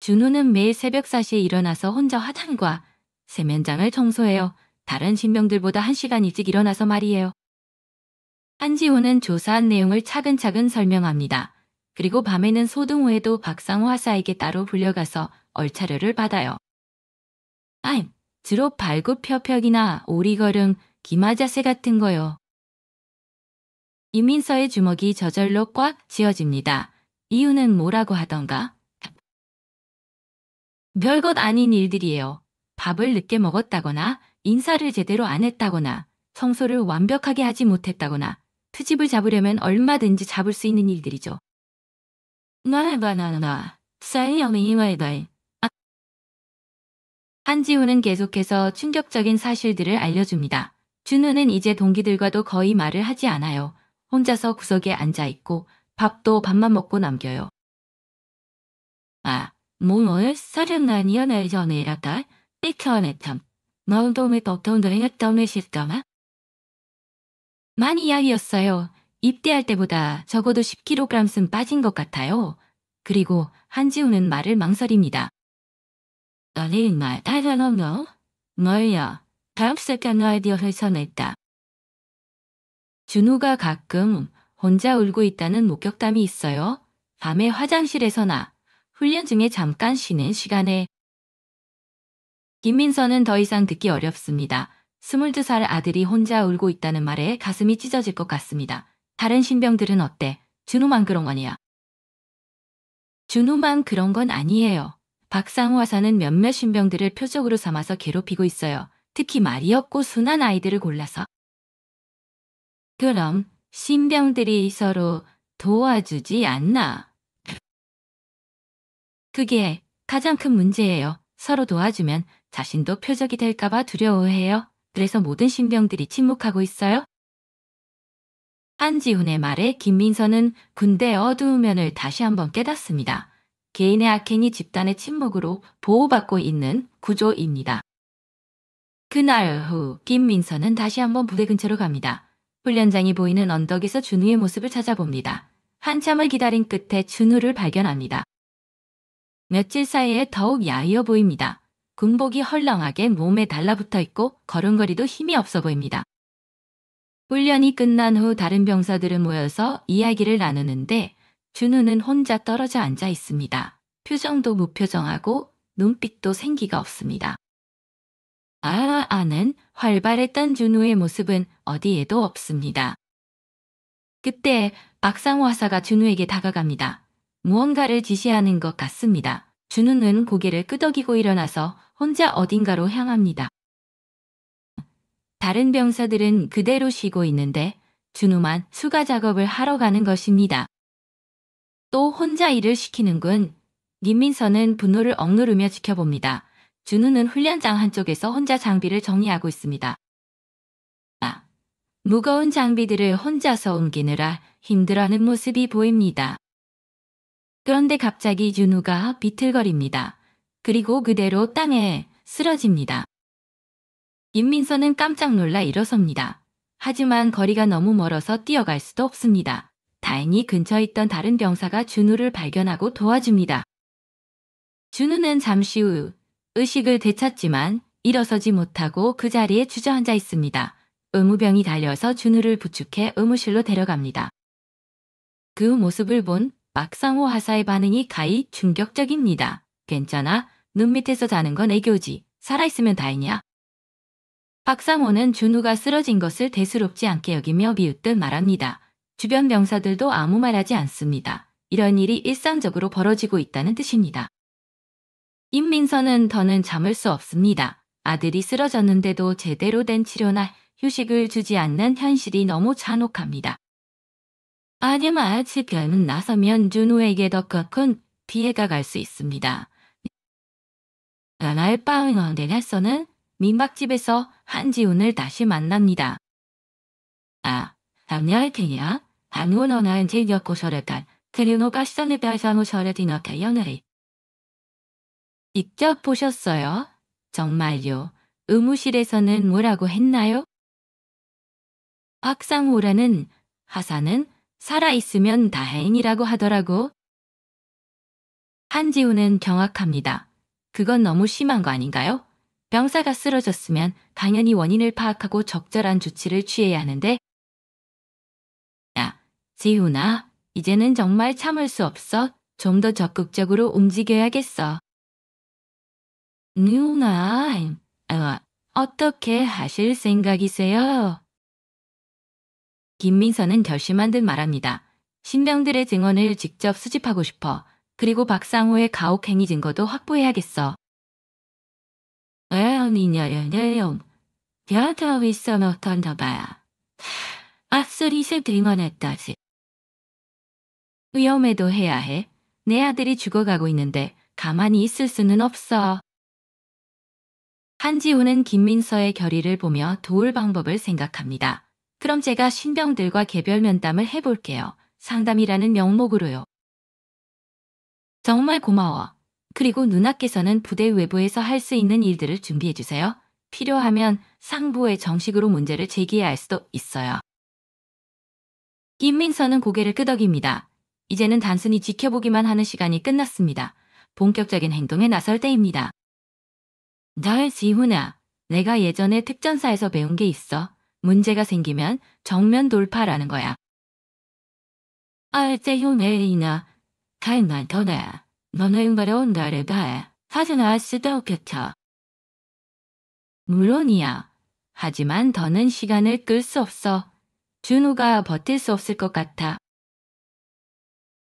준우는 매일 새벽 4시에 일어나서 혼자 화장과 세면장을 청소해요. 다른 신병들보다 1시간 일찍 일어나서 말이에요. 한지훈은 조사한 내용을 차근차근 설명합니다. 그리고 밤에는 소등호에도 박상호 하사에게 따로 불려가서 얼차려를 받아요. 주로 발굽혀펴기나 오리걸음, 기마자세 같은 거요. 이민서의 주먹이 저절로 꽉 쥐어집니다. 이유는 뭐라고 하던가? 별것 아닌 일들이에요. 밥을 늦게 먹었다거나, 인사를 제대로 안 했다거나, 청소를 완벽하게 하지 못했다거나, 트집을 잡으려면 얼마든지 잡을 수 있는 일들이죠. 한지훈은 계속해서 충격적인 사실들을 알려줍니다. 준우는 이제 동기들과도 거의 말을 하지 않아요. 혼자서 구석에 앉아있고 밥도 밥만 먹고 남겨요. 몸을 사령난이어날 전에라다 삐켜냈참. 너도미 보통들이 했던 실까마? 많이 이야기였어요. 입대할 때보다 적어도 10kg은 빠진 것 같아요. 그리고 한지훈은 말을 망설입니다. 너는 말 따라놓노? 뭐야? 다음 시간 아이디어를 써냈다. 준우가 가끔 혼자 울고 있다는 목격담이 있어요. 밤에 화장실에서나 훈련 중에 잠깐 쉬는 시간에. 김민서는 더 이상 듣기 어렵습니다. 22살 아들이 혼자 울고 있다는 말에 가슴이 찢어질 것 같습니다. 다른 신병들은 어때? 준우만 그런 거냐? 준우만 그런 건 아니에요. 박상호 하사는 몇몇 신병들을 표적으로 삼아서 괴롭히고 있어요. 특히 말이 없고 순한 아이들을 골라서. 그럼 신병들이 서로 도와주지 않나? 그게 가장 큰 문제예요. 서로 도와주면 자신도 표적이 될까봐 두려워해요. 그래서 모든 신병들이 침묵하고 있어요. 한지훈의 말에 김민서는 군대의 어두운 면을 다시 한번 깨닫습니다. 개인의 악행이 집단의 침묵으로 보호받고 있는 구조입니다. 그날 후 김민서는 다시 한번 부대 근처로 갑니다. 훈련장이 보이는 언덕에서 준우의 모습을 찾아봅니다. 한참을 기다린 끝에 준우를 발견합니다. 며칠 사이에 더욱 야위어 보입니다. 군복이 헐렁하게 몸에 달라붙어 있고 걸음걸이도 힘이 없어 보입니다. 훈련이 끝난 후 다른 병사들은 모여서 이야기를 나누는데 준우는 혼자 떨어져 앉아 있습니다. 표정도 무표정하고 눈빛도 생기가 없습니다. 아는 활발했던 준우의 모습은 어디에도 없습니다. 그때 박상호 하사가 준우에게 다가갑니다. 무언가를 지시하는 것 같습니다. 준우는 고개를 끄덕이고 일어나서 혼자 어딘가로 향합니다. 다른 병사들은 그대로 쉬고 있는데 준우만 수가 작업을 하러 가는 것입니다. 또 혼자 일을 시키는군. 김민서는 분노를 억누르며 지켜봅니다. 준우는 훈련장 한쪽에서 혼자 장비를 정리하고 있습니다. 무거운 장비들을 혼자서 옮기느라 힘들어하는 모습이 보입니다. 그런데 갑자기 준우가 비틀거립니다. 그리고 그대로 땅에 쓰러집니다. 김민서는 깜짝 놀라 일어섭니다. 하지만 거리가 너무 멀어서 뛰어갈 수도 없습니다. 다행히 근처에 있던 다른 병사가 준우를 발견하고 도와줍니다. 준우는 잠시 후 의식을 되찾지만 일어서지 못하고 그 자리에 주저앉아 있습니다. 의무병이 달려서 준우를 부축해 의무실로 데려갑니다. 그 모습을 본 박상호 하사의 반응이 가히 충격적입니다. 괜찮아? 눈 밑에서 자는 건 애교지. 살아있으면 다행이야. 박상호는 준우가 쓰러진 것을 대수롭지 않게 여기며 비웃듯 말합니다. 주변 병사들도 아무 말하지 않습니다. 이런 일이 일상적으로 벌어지고 있다는 뜻입니다. 임민서는 더는 참을 수 없습니다. 아들이 쓰러졌는데도 제대로 된 치료나 휴식을 주지 않는 현실이 너무 잔혹합니다. 하지만 지금 나서면 준우에게 더 큰 피해가 갈 수 있습니다. 날 밤 내내서는 민박집에서 한지훈을 다시 만납니다. 안녕하세요. 한국어는 즐겁고 저랬다. 그리고 가시전에 별상호 저랬디너까 연애. 직접 보셨어요? 정말요. 의무실에서는 뭐라고 했나요? 박상호라는 하사는 살아있으면 다행이라고 하더라고. 한지훈은 경악합니다. 그건 너무 심한 거 아닌가요? 병사가 쓰러졌으면 당연히 원인을 파악하고 적절한 조치를 취해야 하는데. 지훈아, 이제는 정말 참을 수 없어. 좀 더 적극적으로 움직여야겠어. 누나, 어떻게 하실 생각이세요? 김민서는 결심한 듯 말합니다. 신병들의 증언을 직접 수집하고 싶어. 그리고 박상호의 가혹행위 증거도 확보해야겠어. 여터 있어너 던져봐야. 앞서리세 등원했다지. 위험해도 해야 해. 내 아들이 죽어가고 있는데 가만히 있을 수는 없어. 한지훈은 김민서의 결의를 보며 도울 방법을 생각합니다. 그럼 제가 신병들과 개별 면담을 해볼게요. 상담이라는 명목으로요. 정말 고마워. 그리고 누나께서는 부대 외부에서 할 수 있는 일들을 준비해주세요. 필요하면 상부에 정식으로 문제를 제기해야 할 수도 있어요. 김민서는 고개를 끄덕입니다. 이제는 단순히 지켜보기만 하는 시간이 끝났습니다. 본격적인 행동에 나설 때입니다. 널 지훈아, 내가 예전에 특전사에서 배운 게 있어. 문제가 생기면 정면 돌파라는 거야. 제훈에이나, 갈만 더네. 너는 버려온 날에 봐. 사진 알 수도 없겠죠. 물론이야. 하지만 더는 시간을 끌 수 없어. 준우가 버틸 수 없을 것 같아.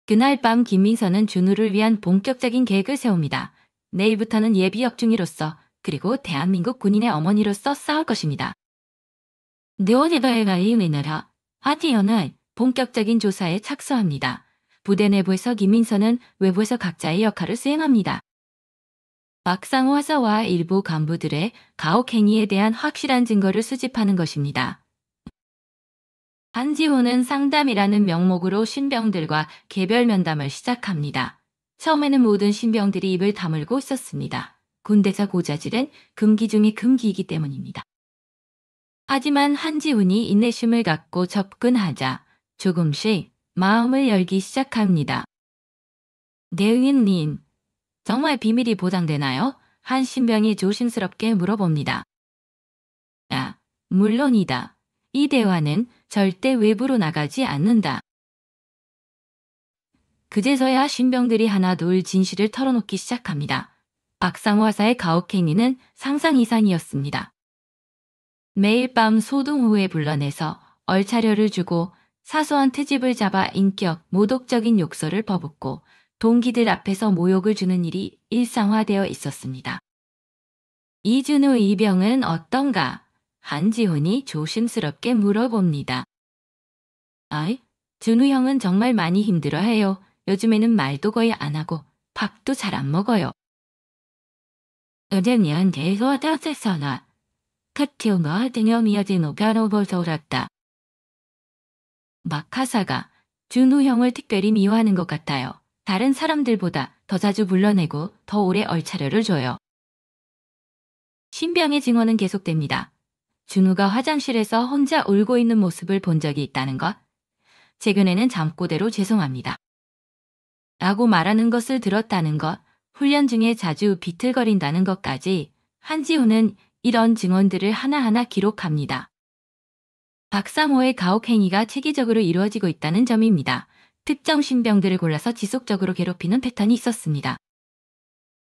그날 밤 김민서는 준우를 위한 본격적인 계획을 세웁니다. 내일부터는 예비 역중이로서 그리고 대한민국 군인의 어머니로서 싸울 것입니다. 네오니더에가 이유이느라 하디어는 본격적인 조사에 착수합니다. 부대 내부에서 김민서는 외부에서 각자의 역할을 수행합니다. 박상호 화사와 일부 간부들의 가혹행위에 대한 확실한 증거를 수집하는 것입니다. 한지호는 상담이라는 명목으로 신병들과 개별 면담을 시작합니다. 처음에는 모든 신병들이 입을 다물고 있었습니다. 군대사 고자질은 금기 중의 금기이기 때문입니다. 하지만 한지훈이 인내심을 갖고 접근하자 조금씩 마음을 열기 시작합니다. 대응인님, 정말 비밀이 보장되나요? 한 신병이 조심스럽게 물어봅니다. 아, 물론이다. 이 대화는 절대 외부로 나가지 않는다. 그제서야 신병들이 하나둘 진실을 털어놓기 시작합니다. 박상호 화사의 가혹행위는 상상 이상이었습니다. 매일 밤 소동 후에 불러내서 얼차려를 주고 사소한 트집을 잡아 인격, 모독적인 욕설을 퍼붓고 동기들 앞에서 모욕을 주는 일이 일상화되어 있었습니다. 이준우 이병은 어떤가? 한지훈이 조심스럽게 물어봅니다. 아이, 준우 형은 정말 많이 힘들어해요. 요즘에는 말도 거의 안 하고 밥도 잘 안 먹어요. 어제는 대소다세서나 카티오가 등염이어진 오가로보서 울었다. 마카사가 준우 형을 특별히 미워하는 것 같아요. 다른 사람들보다 더 자주 불러내고 더 오래 얼차려를 줘요. 신병의 증언은 계속됩니다. 준우가 화장실에서 혼자 울고 있는 모습을 본 적이 있다는 것. 최근에는 잠꼬대로 죄송합니다. 라고 말하는 것을 들었다는 것, 훈련 중에 자주 비틀거린다는 것까지 한지훈은 이런 증언들을 하나하나 기록합니다. 박상호의 가혹행위가 체계적으로 이루어지고 있다는 점입니다. 특정 신병들을 골라서 지속적으로 괴롭히는 패턴이 있었습니다.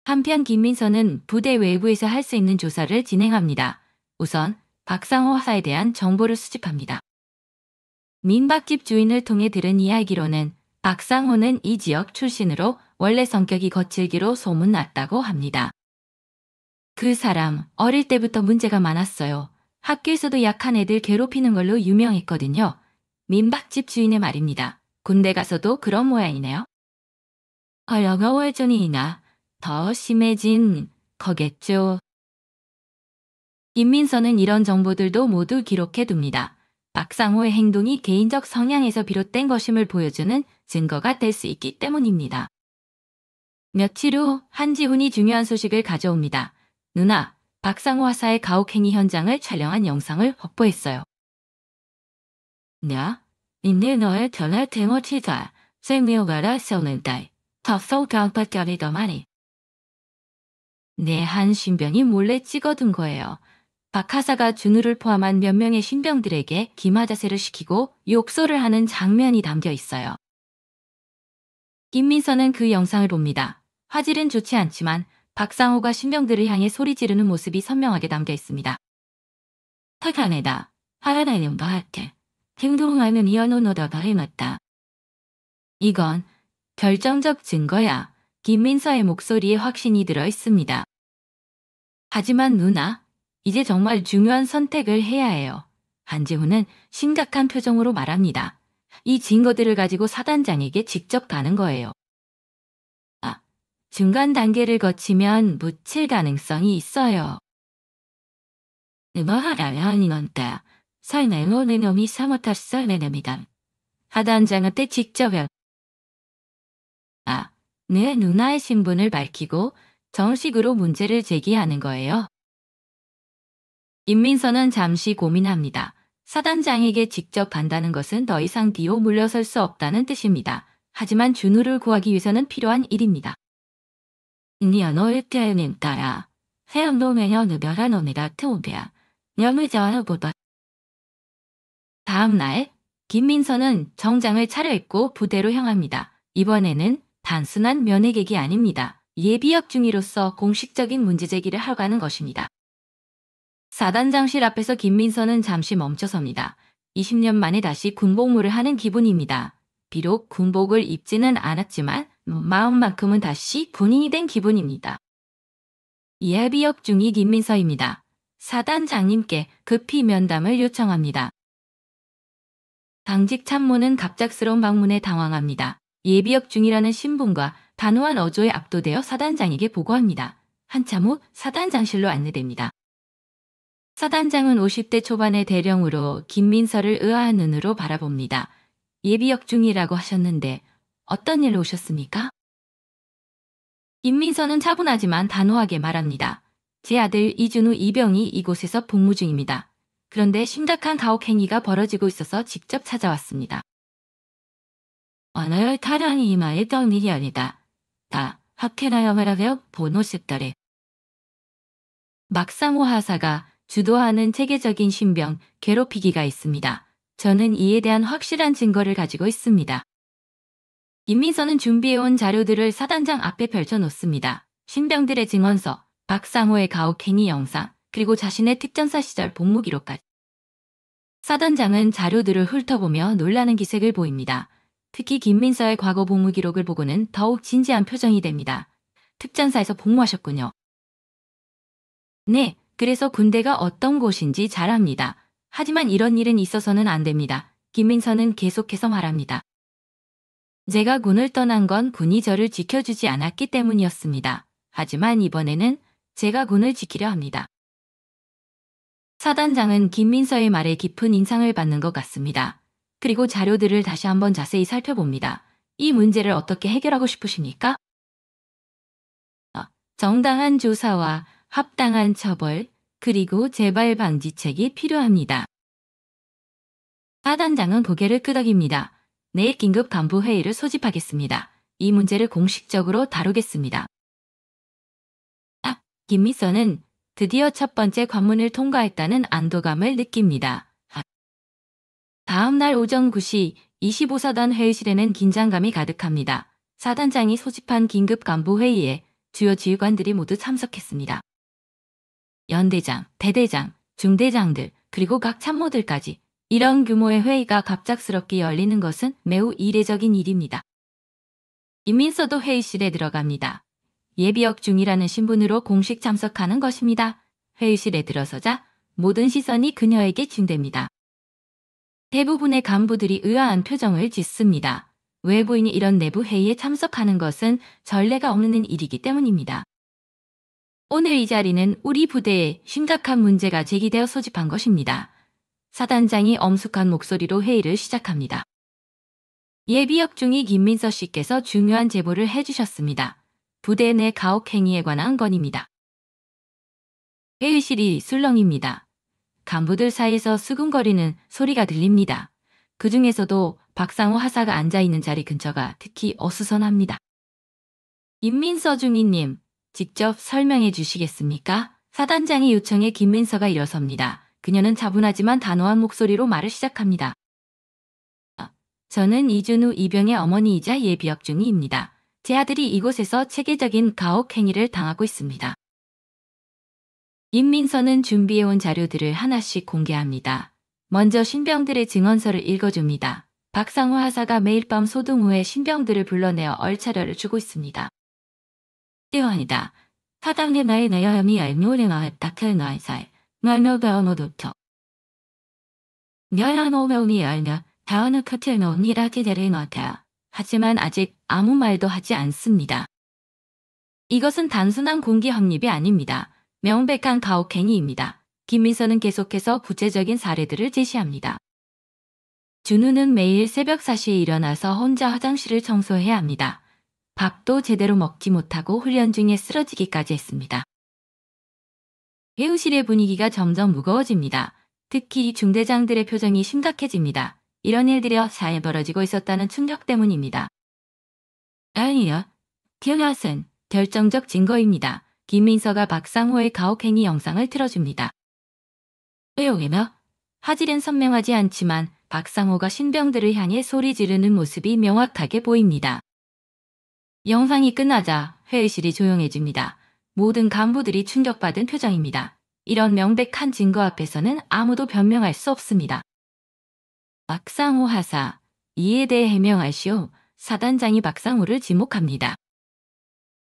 한편 김민서는 부대 외부에서 할 수 있는 조사를 진행합니다. 우선 박상호 화사에 대한 정보를 수집합니다. 민박집 주인을 통해 들은 이야기로는 박상호는 이 지역 출신으로 원래 성격이 거칠기로 소문났다고 합니다. 그 사람 어릴 때부터 문제가 많았어요. 학교에서도 약한 애들 괴롭히는 걸로 유명했거든요. 민박집 주인의 말입니다. 군대 가서도 그런 모양이네요. 영어 월전이나 더 심해진 거겠죠. 김민서는 이런 정보들도 모두 기록해둡니다. 박상호의 행동이 개인적 성향에서 비롯된 것임을 보여주는 증거가 될 수 있기 때문입니다. 며칠 후 한지훈이 중요한 소식을 가져옵니다. 누나, 박상호 화사의 가혹행위 현장을 촬영한 영상을 확보했어요. 냐? 인내 너의 전화 대모 치자. 생미오가라 써는다이. 덥소 강박결이더만이. 네, 한 신병이 몰래 찍어둔 거예요. 박하사가 준우를 포함한 몇 명의 신병들에게 기마자세를 시키고 욕설을 하는 장면이 담겨 있어요. 김민서는 그 영상을 봅니다. 화질은 좋지 않지만 박상호가 신병들을 향해 소리 지르는 모습이 선명하게 담겨 있습니다. 타카네다. 하라다이는 바하테. 행동하는 이어노노다 바해맞다. 이건 결정적 증거야. 김민서의 목소리에 확신이 들어 있습니다. 하지만 누나, 이제 정말 중요한 선택을 해야 해요. 한지훈은 심각한 표정으로 말합니다. 이 증거들을 가지고 사단장에게 직접 가는 거예요. 중간 단계를 거치면 묻힐 가능성이 있어요. 뭐 하라면 이건다. 설명오는 놈이 사못했어 내냅니다. 사단장한테 직접 내 누나의 신분을 밝히고 정식으로 문제를 제기하는 거예요. 임민서는 잠시 고민합니다. 사단장에게 직접 간다는 것은 더 이상 뒤로 물러설 수 없다는 뜻입니다. 하지만 준우를 구하기 위해서는 필요한 일입니다. 니아노의 때는 따라 세엄노매여 느벼라노네가 트오베야 녀무자와보다. 다음 날 김민서는 정장을 차려입고 부대로 향합니다. 이번에는 단순한 면회객이 아닙니다. 예비역 중위로서 공식적인 문제 제기를 하러 가는 것입니다. 사단장실 앞에서 김민서는 잠시 멈춰섭니다. 20년 만에 다시 군복무를 하는 기분입니다. 비록 군복을 입지는 않았지만 마음만큼은 다시 군인이 된 기분입니다. 예비역 중위 김민서입니다. 사단장님께 급히 면담을 요청합니다. 당직 참모는 갑작스러운 방문에 당황합니다. 예비역 중이라는 신분과 단호한 어조에 압도되어 사단장에게 보고합니다. 한참 후 사단장실로 안내됩니다. 사단장은 50대 초반의 대령으로 김민서를 의아한 눈으로 바라봅니다. 예비역 중이라고 하셨는데 어떤 일로 오셨습니까? 김민서는 차분하지만 단호하게 말합니다. 제 아들 이준우 이병이 이곳에서 복무 중입니다. 그런데 심각한 가혹행위가 벌어지고 있어서 직접 찾아왔습니다. 오늘 타령이 임하였던 일이 아니다. 다 학회나여 말하며 보노스더래. 막상호 하사가 주도하는 체계적인 신병 괴롭히기가 있습니다. 저는 이에 대한 확실한 증거를 가지고 있습니다. 김민서는 준비해온 자료들을 사단장 앞에 펼쳐놓습니다. 신병들의 증언서, 박상호의 가혹행위 영상, 그리고 자신의 특전사 시절 복무 기록까지. 사단장은 자료들을 훑어보며 놀라는 기색을 보입니다. 특히 김민서의 과거 복무 기록을 보고는 더욱 진지한 표정이 됩니다. 특전사에서 복무하셨군요. 네, 그래서 군대가 어떤 곳인지 잘 압니다. 하지만 이런 일은 있어서는 안 됩니다. 김민서는 계속해서 말합니다. 제가 군을 떠난 건 군이 저를 지켜주지 않았기 때문이었습니다. 하지만 이번에는 제가 군을 지키려 합니다. 사단장은 김민서의 말에 깊은 인상을 받는 것 같습니다. 그리고 자료들을 다시 한번 자세히 살펴봅니다. 이 문제를 어떻게 해결하고 싶으십니까? 정당한 조사와 합당한 처벌, 그리고 재발 방지책이 필요합니다. 사단장은 고개를 끄덕입니다. 내일 긴급 간부 회의를 소집하겠습니다. 이 문제를 공식적으로 다루겠습니다. 김미서는 드디어 첫 번째 관문을 통과했다는 안도감을 느낍니다. 다음 날 오전 9시 25사단 회의실에는 긴장감이 가득합니다. 사단장이 소집한 긴급 간부 회의에 주요 지휘관들이 모두 참석했습니다. 연대장, 대대장, 중대장들, 그리고 각 참모들까지 이런 규모의 회의가 갑작스럽게 열리는 것은 매우 이례적인 일입니다. 김민서도 회의실에 들어갑니다. 예비역 중이라는 신분으로 공식 참석하는 것입니다. 회의실에 들어서자 모든 시선이 그녀에게 집중됩니다. 대부분의 간부들이 의아한 표정을 짓습니다. 외부인이 이런 내부 회의에 참석하는 것은 전례가 없는 일이기 때문입니다. 오늘 이 자리는 우리 부대에 심각한 문제가 제기되어 소집한 것입니다. 사단장이 엄숙한 목소리로 회의를 시작합니다. 예비역 중위 김민서 씨께서 중요한 제보를 해주셨습니다. 부대 내 가혹행위에 관한 건입니다. 회의실이 술렁입니다. 간부들 사이에서 수근거리는 소리가 들립니다. 그 중에서도 박상호 하사가 앉아있는 자리 근처가 특히 어수선합니다. 김민서 중위님, 직접 설명해 주시겠습니까? 사단장이 요청해 김민서가 일어섭니다. 그녀는 차분하지만 단호한 목소리로 말을 시작합니다. 저는 이준우 이병의 어머니이자 예비역 중위입니다. 제 아들이 이곳에서 체계적인 가혹행위를 당하고 있습니다. 김민서는 준비해온 자료들을 하나씩 공개합니다. 먼저 신병들의 증언서를 읽어줍니다. 박상호 하사가 매일 밤 소등 후에 신병들을 불러내어 얼차려를 주고 있습니다. 띄어니다. 사당의 나의 내여함이 알노래 나왔다 켜나이사이 나노배어노 도쿄 녀야노배우니 알냐 다어느 커틀 노니라게 데레노타 하지만 아직 아무 말도 하지 않습니다. 이것은 단순한 공기 확립이 아닙니다. 명백한 가혹행위입니다. 김민서는 계속해서 구체적인 사례들을 제시합니다. 준우는 매일 새벽 4시에 일어나서 혼자 화장실을 청소해야 합니다. 밥도 제대로 먹지 못하고 훈련 중에 쓰러지기까지 했습니다. 회의실의 분위기가 점점 무거워집니다. 특히 중대장들의 표정이 심각해집니다. 이런 일들이 잘 벌어지고 있었다는 충격 때문입니다. 아니요. 기억하sen 결정적 증거입니다. 김민서가 박상호의 가혹행위 영상을 틀어줍니다. 의혹이며 화질은 선명하지 않지만 박상호가 신병들을 향해 소리 지르는 모습이 명확하게 보입니다. 영상이 끝나자 회의실이 조용해집니다. 모든 간부들이 충격받은 표정입니다. 이런 명백한 증거 앞에서는 아무도 변명할 수 없습니다. 박상호 하사, 이에 대해 해명하시오. 사단장이 박상호를 지목합니다.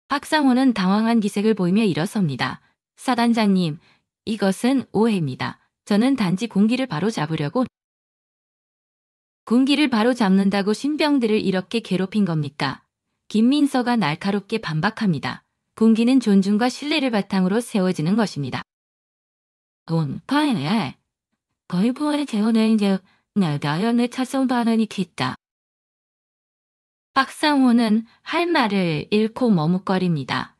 박상호는 당황한 기색을 보이며 일어섭니다. 사단장님, 이것은 오해입니다. 저는 단지 군기를 바로잡으려고 군기를 바로잡는다고 신병들을 이렇게 괴롭힌 겁니까? 김민서가 날카롭게 반박합니다. 군기는 존중과 신뢰를 바탕으로 세워지는 것입니다. 파에 거의 부활의 재원을 이제 나연의 차선 반응이 깊다. 박상호는 할 말을 잃고 머뭇거립니다.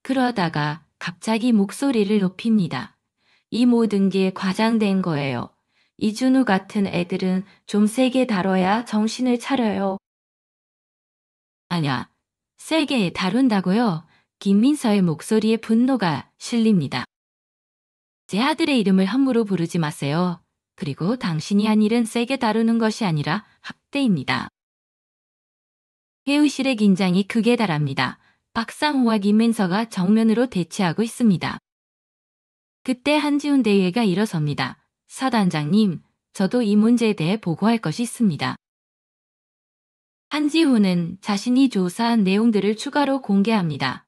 그러다가 갑자기 목소리를 높입니다. 이 모든 게 과장된 거예요. 이준우 같은 애들은 좀 세게 다뤄야 정신을 차려요. 아냐, 세게 다룬다고요? 김민서의 목소리에 분노가 실립니다. 제 아들의 이름을 함부로 부르지 마세요. 그리고 당신이 한 일은 세게 다루는 것이 아니라 학대입니다. 회의실의 긴장이 극에 달합니다. 박상호와 김민서가 정면으로 대치하고 있습니다. 그때 한지훈 대위가 일어섭니다. 사단장님, 저도 이 문제에 대해 보고할 것이 있습니다. 한지훈은 자신이 조사한 내용들을 추가로 공개합니다.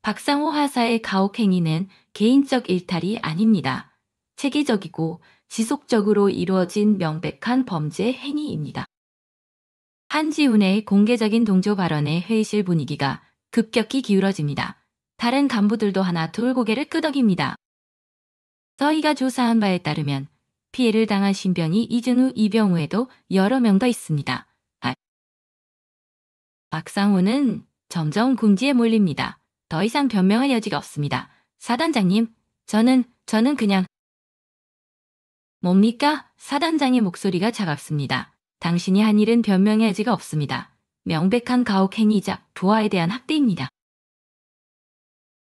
박상호 하사의 가혹행위는 개인적 일탈이 아닙니다. 체계적이고 지속적으로 이루어진 명백한 범죄 행위입니다. 한지훈의 공개적인 동조 발언에 회의실 분위기가 급격히 기울어집니다. 다른 간부들도 하나 둘 고개를 끄덕입니다. 저희가 조사한 바에 따르면 피해를 당한 신병이 이준우, 이병우에도 여러 명 더 있습니다. 박상호는 점점 궁지에 몰립니다. 더 이상 변명할 여지가 없습니다. 사단장님, 저는 그냥... 뭡니까? 사단장의 목소리가 차갑습니다. 당신이 한 일은 변명의 여지가 없습니다. 명백한 가혹행위이자 부하에 대한 학대입니다.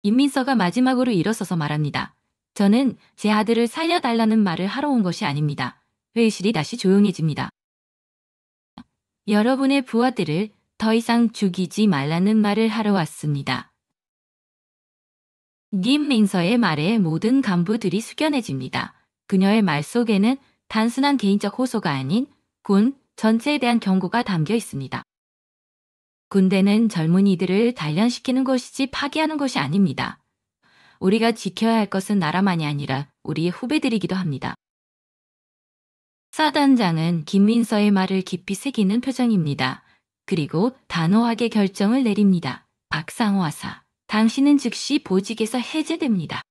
김민서가 마지막으로 일어서서 말합니다. 저는 제 아들을 살려달라는 말을 하러 온 것이 아닙니다. 회의실이 다시 조용해집니다. 여러분의 부하들을 더 이상 죽이지 말라는 말을 하러 왔습니다. 김민서의 말에 모든 간부들이 숙연해집니다. 그녀의 말 속에는 단순한 개인적 호소가 아닌 군 전체에 대한 경고가 담겨 있습니다. 군대는 젊은이들을 단련시키는 곳이지 파괴하는 것이 아닙니다. 우리가 지켜야 할 것은 나라만이 아니라 우리의 후배들이기도 합니다. 사단장은 김민서의 말을 깊이 새기는 표정입니다. 그리고 단호하게 결정을 내립니다. 박상호 하사, 당신은 즉시 보직에서 해제됩니다.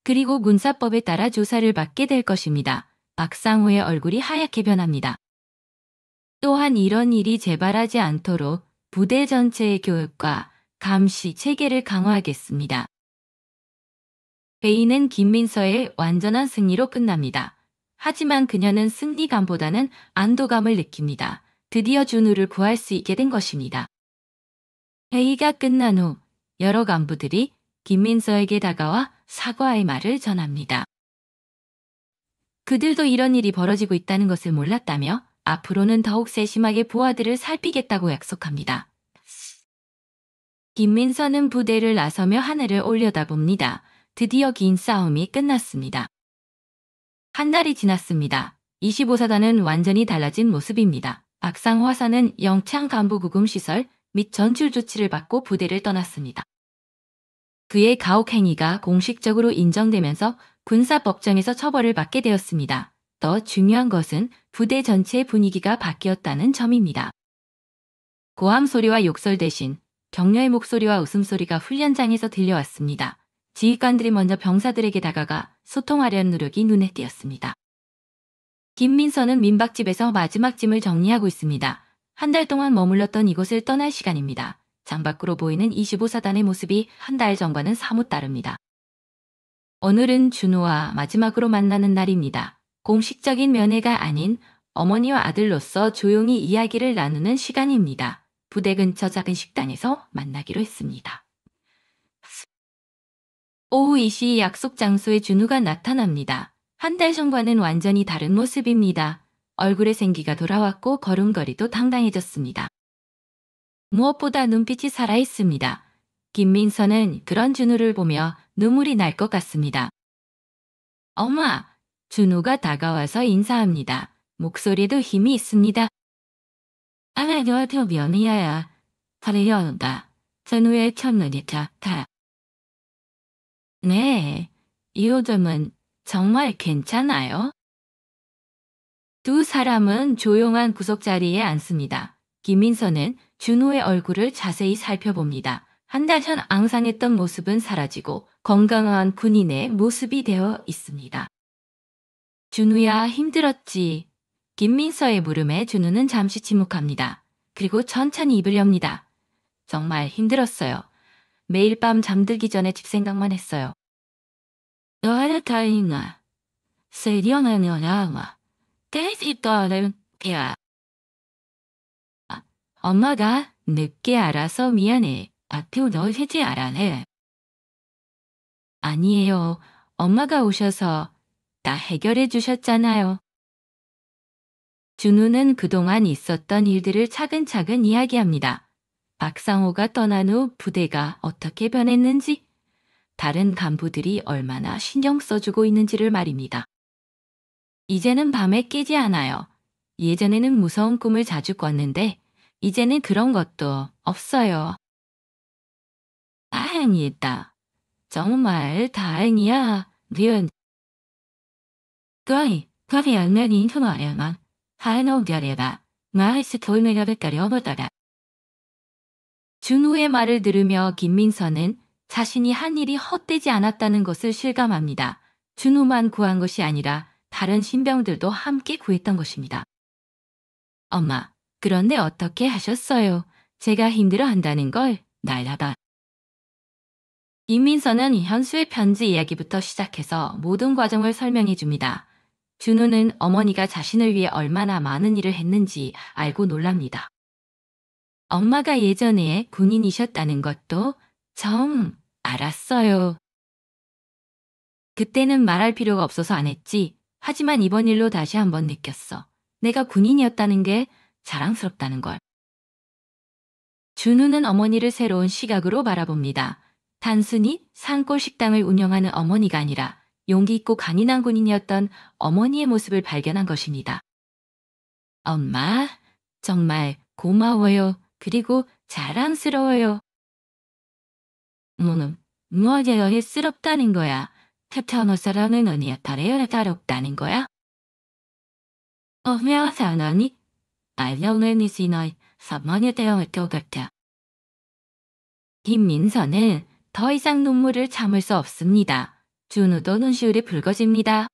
그리고 군사법에 따라 조사를 받게 될 것입니다. 박상호의 얼굴이 하얗게 변합니다. 또한 이런 일이 재발하지 않도록 부대 전체의 교육과 감시 체계를 강화하겠습니다. 회의는 김민서의 완전한 승리로 끝납니다. 하지만 그녀는 승리감보다는 안도감을 느낍니다. 드디어 준우를 구할 수 있게 된 것입니다. 회의가 끝난 후 여러 간부들이 김민서에게 다가와 사과의 말을 전합니다. 그들도 이런 일이 벌어지고 있다는 것을 몰랐다며 앞으로는 더욱 세심하게 부하들을 살피겠다고 약속합니다. 김민서는 부대를 나서며 하늘을 올려다봅니다. 드디어 긴 싸움이 끝났습니다. 한 달이 지났습니다. 25사단은 완전히 달라진 모습입니다. 박상호 하사는 영창 간부 구금시설 및 전출 조치를 받고 부대를 떠났습니다. 그의 가혹행위가 공식적으로 인정되면서 군사법정에서 처벌을 받게 되었습니다. 더 중요한 것은 부대 전체의 분위기가 바뀌었다는 점입니다. 고함 소리와 욕설 대신 격려의 목소리와 웃음소리가 훈련장에서 들려왔습니다. 지휘관들이 먼저 병사들에게 다가가 소통하려는 노력이 눈에 띄었습니다. 김민서는 민박집에서 마지막 짐을 정리하고 있습니다. 한 달 동안 머물렀던 이곳을 떠날 시간입니다. 창밖으로 보이는 25사단의 모습이 한 달 전과는 사뭇 다릅니다. 오늘은 준우와 마지막으로 만나는 날입니다. 공식적인 면회가 아닌 어머니와 아들로서 조용히 이야기를 나누는 시간입니다. 부대 근처 작은 식당에서 만나기로 했습니다. 오후 2시 약속 장소에 준우가 나타납니다. 한 달 전과는 완전히 다른 모습입니다. 얼굴에 생기가 돌아왔고 걸음걸이도 당당해졌습니다. 무엇보다 눈빛이 살아있습니다. 김민서는 그런 준우를 보며 눈물이 날 것 같습니다. 엄마, 준우가 다가와서 인사합니다. 목소리에도 힘이 있습니다. 너한테 미안해야. 잘해온다. 준우의 첫눈이 좋다. 네, 요즘은 정말 괜찮아요? 두 사람은 조용한 구석 자리에 앉습니다. 김민서는 준호의 얼굴을 자세히 살펴봅니다. 한 달 전 앙상했던 모습은 사라지고 건강한 군인의 모습이 되어 있습니다. 준우야, 힘들었지. 김민서의 물음에 준우는 잠시 침묵합니다. 그리고 천천히 입을 엽니다. 정말 힘들었어요. 매일 밤 잠들기 전에 집 생각만 했어요. 너를 다잉아, 세련한 여자와 깨지떠는 야. 엄마가 늦게 알아서 미안해. 아태우 너 해지 알아네. 아니에요. 엄마가 오셔서 다 해결해 주셨잖아요. 준우는 그동안 있었던 일들을 차근차근 이야기합니다. 박상호가 떠난 후 부대가 어떻게 변했는지, 다른 간부들이 얼마나 신경 써주고 있는지를 말입니다. 이제는 밤에 깨지 않아요. 예전에는 무서운 꿈을 자주 꿨는데 이제는 그런 것도 없어요. 다행이다. 정말 다행이야. 리은. 거기 얼마니 통화야만. 하노겨래가. 마이스 돌메가백가리 어버다가. 준우의 말을 들으며 김민서는 자신이 한 일이 헛되지 않았다는 것을 실감합니다. 준우만 구한 것이 아니라 다른 신병들도 함께 구했던 것입니다. 엄마, 그런데 어떻게 하셨어요? 제가 힘들어 한다는 걸 날라다. 김민서는 현수의 편지 이야기부터 시작해서 모든 과정을 설명해 줍니다. 준우는 어머니가 자신을 위해 얼마나 많은 일을 했는지 알고 놀랍니다. 엄마가 예전에 군인이셨다는 것도 처음 알았어요. 그때는 말할 필요가 없어서 안 했지. 하지만 이번 일로 다시 한번 느꼈어. 내가 군인이었다는 게 자랑스럽다는 걸. 준우는 어머니를 새로운 시각으로 바라봅니다. 단순히 산골 식당을 운영하는 어머니가 아니라 용기 있고 강인한 군인이었던 어머니의 모습을 발견한 것입니다. 엄마, 정말 고마워요. 그리고 자랑스러워요. 뭐가 예스럽다는 거야. 태평어 사랑은 언니야 다래요 다롭다는 거야? 미안하니? 알려는 이시너이 사만의 대형을 떠갔다. 김민서는 더 이상 눈물을 참을 수 없습니다. 준우도 눈시울이 붉어집니다.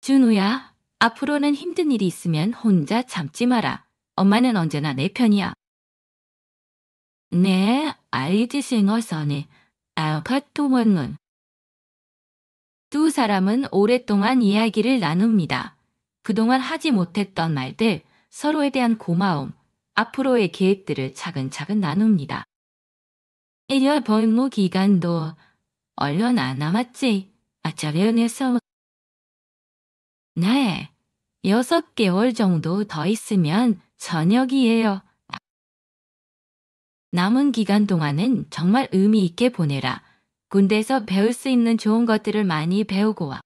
준우야, 앞으로는 힘든 일이 있으면 혼자 참지 마라. 엄마는 언제나 내 편이야. 네, 알지 싱어서니. 알카토먼은. 두 사람은 오랫동안 이야기를 나눕니다. 그동안 하지 못했던 말들, 서로에 대한 고마움, 앞으로의 계획들을 차근차근 나눕니다. 1월 벌무 기간도 얼른 안 남았지. 아차려내서. 네, 6개월 정도 더 있으면 저녁이에요. 남은 기간 동안은 정말 의미 있게 보내라. 군대에서 배울 수 있는 좋은 것들을 많이 배우고 와.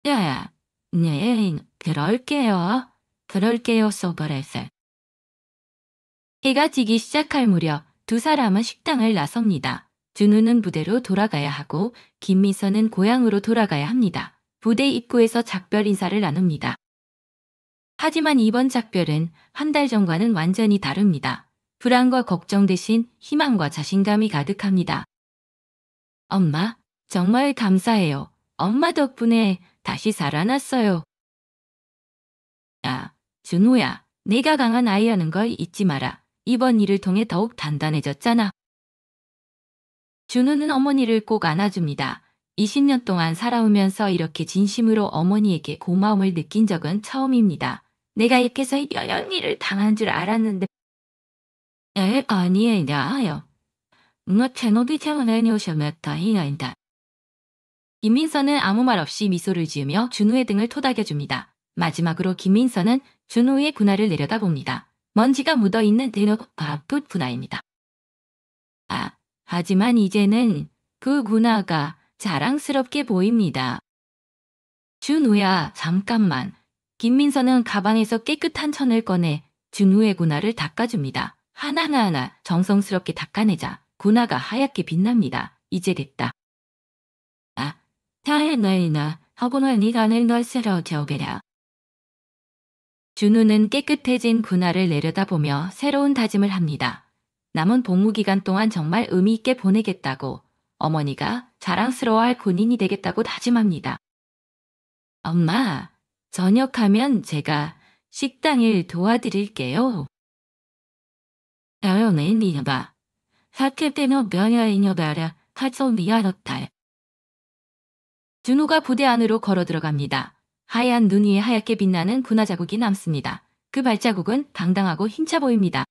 야야, 네, 그럴게요. 그럴게요, 소버레스. 해가 지기 시작할 무렵 두 사람은 식당을 나섭니다. 준우는 부대로 돌아가야 하고 김미선은 고향으로 돌아가야 합니다. 부대 입구에서 작별 인사를 나눕니다. 하지만 이번 작별은 한 달 전과는 완전히 다릅니다. 불안과 걱정 대신 희망과 자신감이 가득합니다. 엄마, 정말 감사해요. 엄마 덕분에 다시 살아났어요. 야, 준우야, 내가 강한 아이라는 걸 잊지 마라. 이번 일을 통해 더욱 단단해졌잖아. 준우는 어머니를 꼭 안아줍니다. 20년 동안 살아오면서 이렇게 진심으로 어머니에게 고마움을 느낀 적은 처음입니다. 내가 이렇게 해서 이런 일을 당한 줄 알았는데. 아니에요. 제노비 태어나니 오셨다 이나인다. 김민서는 아무 말 없이 미소를 지으며 준우의 등을 토닥여줍니다. 마지막으로 김민서는 준우의 군화를 내려다봅니다. 먼지가 묻어있는 끝 군화입니다. 하지만 이제는 그 군화가 자랑스럽게 보입니다. 준우야, 잠깐만. 김민서는 가방에서 깨끗한 천을 꺼내 준우의 군화를 닦아줍니다. 하나하나 정성스럽게 닦아내자 군화가 하얗게 빛납니다. 이제 됐다. 다행이나 하고는 니가는 널 새로 겨우게라. 준우는 깨끗해진 군화를 내려다보며 새로운 다짐을 합니다. 남은 복무 기간 동안 정말 의미 있게 보내겠다고 어머니가 자랑스러워할 군인이 되겠다고 다짐합니다. 엄마, 저녁하면 제가 식당 일 도와드릴게요. 야연의 이녀가 사케 때는 명예이녀가라 하청 미안했다. 준호가 부대 안으로 걸어 들어갑니다. 하얀 눈 위에 하얗게 빛나는 군화 자국이 남습니다. 그 발자국은 당당하고 힘차 보입니다.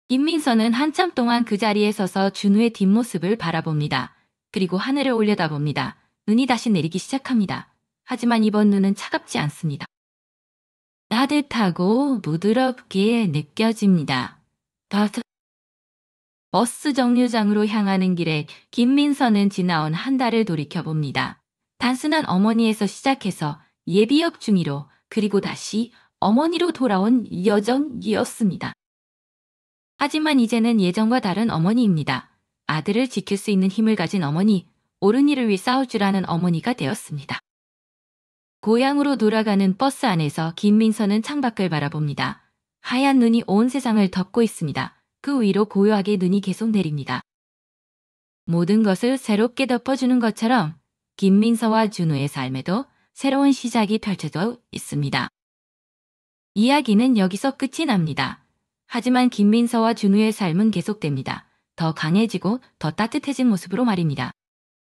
김민서는 한참 동안 그 자리에 서서 준우의 뒷모습을 바라봅니다. 그리고 하늘을 올려다봅니다. 눈이 다시 내리기 시작합니다. 하지만 이번 눈은 차갑지 않습니다. 따뜻하고 부드럽게 느껴집니다. 버스 정류장으로 향하는 길에 김민서는 지나온 한 달을 돌이켜봅니다. 단순한 어머니에서 시작해서 예비역 중위로 그리고 다시 어머니로 돌아온 여정이었습니다. 하지만 이제는 예전과 다른 어머니입니다. 아들을 지킬 수 있는 힘을 가진 어머니, 옳은 일을 위해 싸울 줄 아는 어머니가 되었습니다. 고향으로 돌아가는 버스 안에서 김민서는 창밖을 바라봅니다. 하얀 눈이 온 세상을 덮고 있습니다. 그 위로 고요하게 눈이 계속 내립니다. 모든 것을 새롭게 덮어주는 것처럼 김민서와 준우의 삶에도 새로운 시작이 펼쳐져 있습니다. 이야기는 여기서 끝이 납니다. 하지만 김민서와 준우의 삶은 계속됩니다. 더 강해지고 더 따뜻해진 모습으로 말입니다.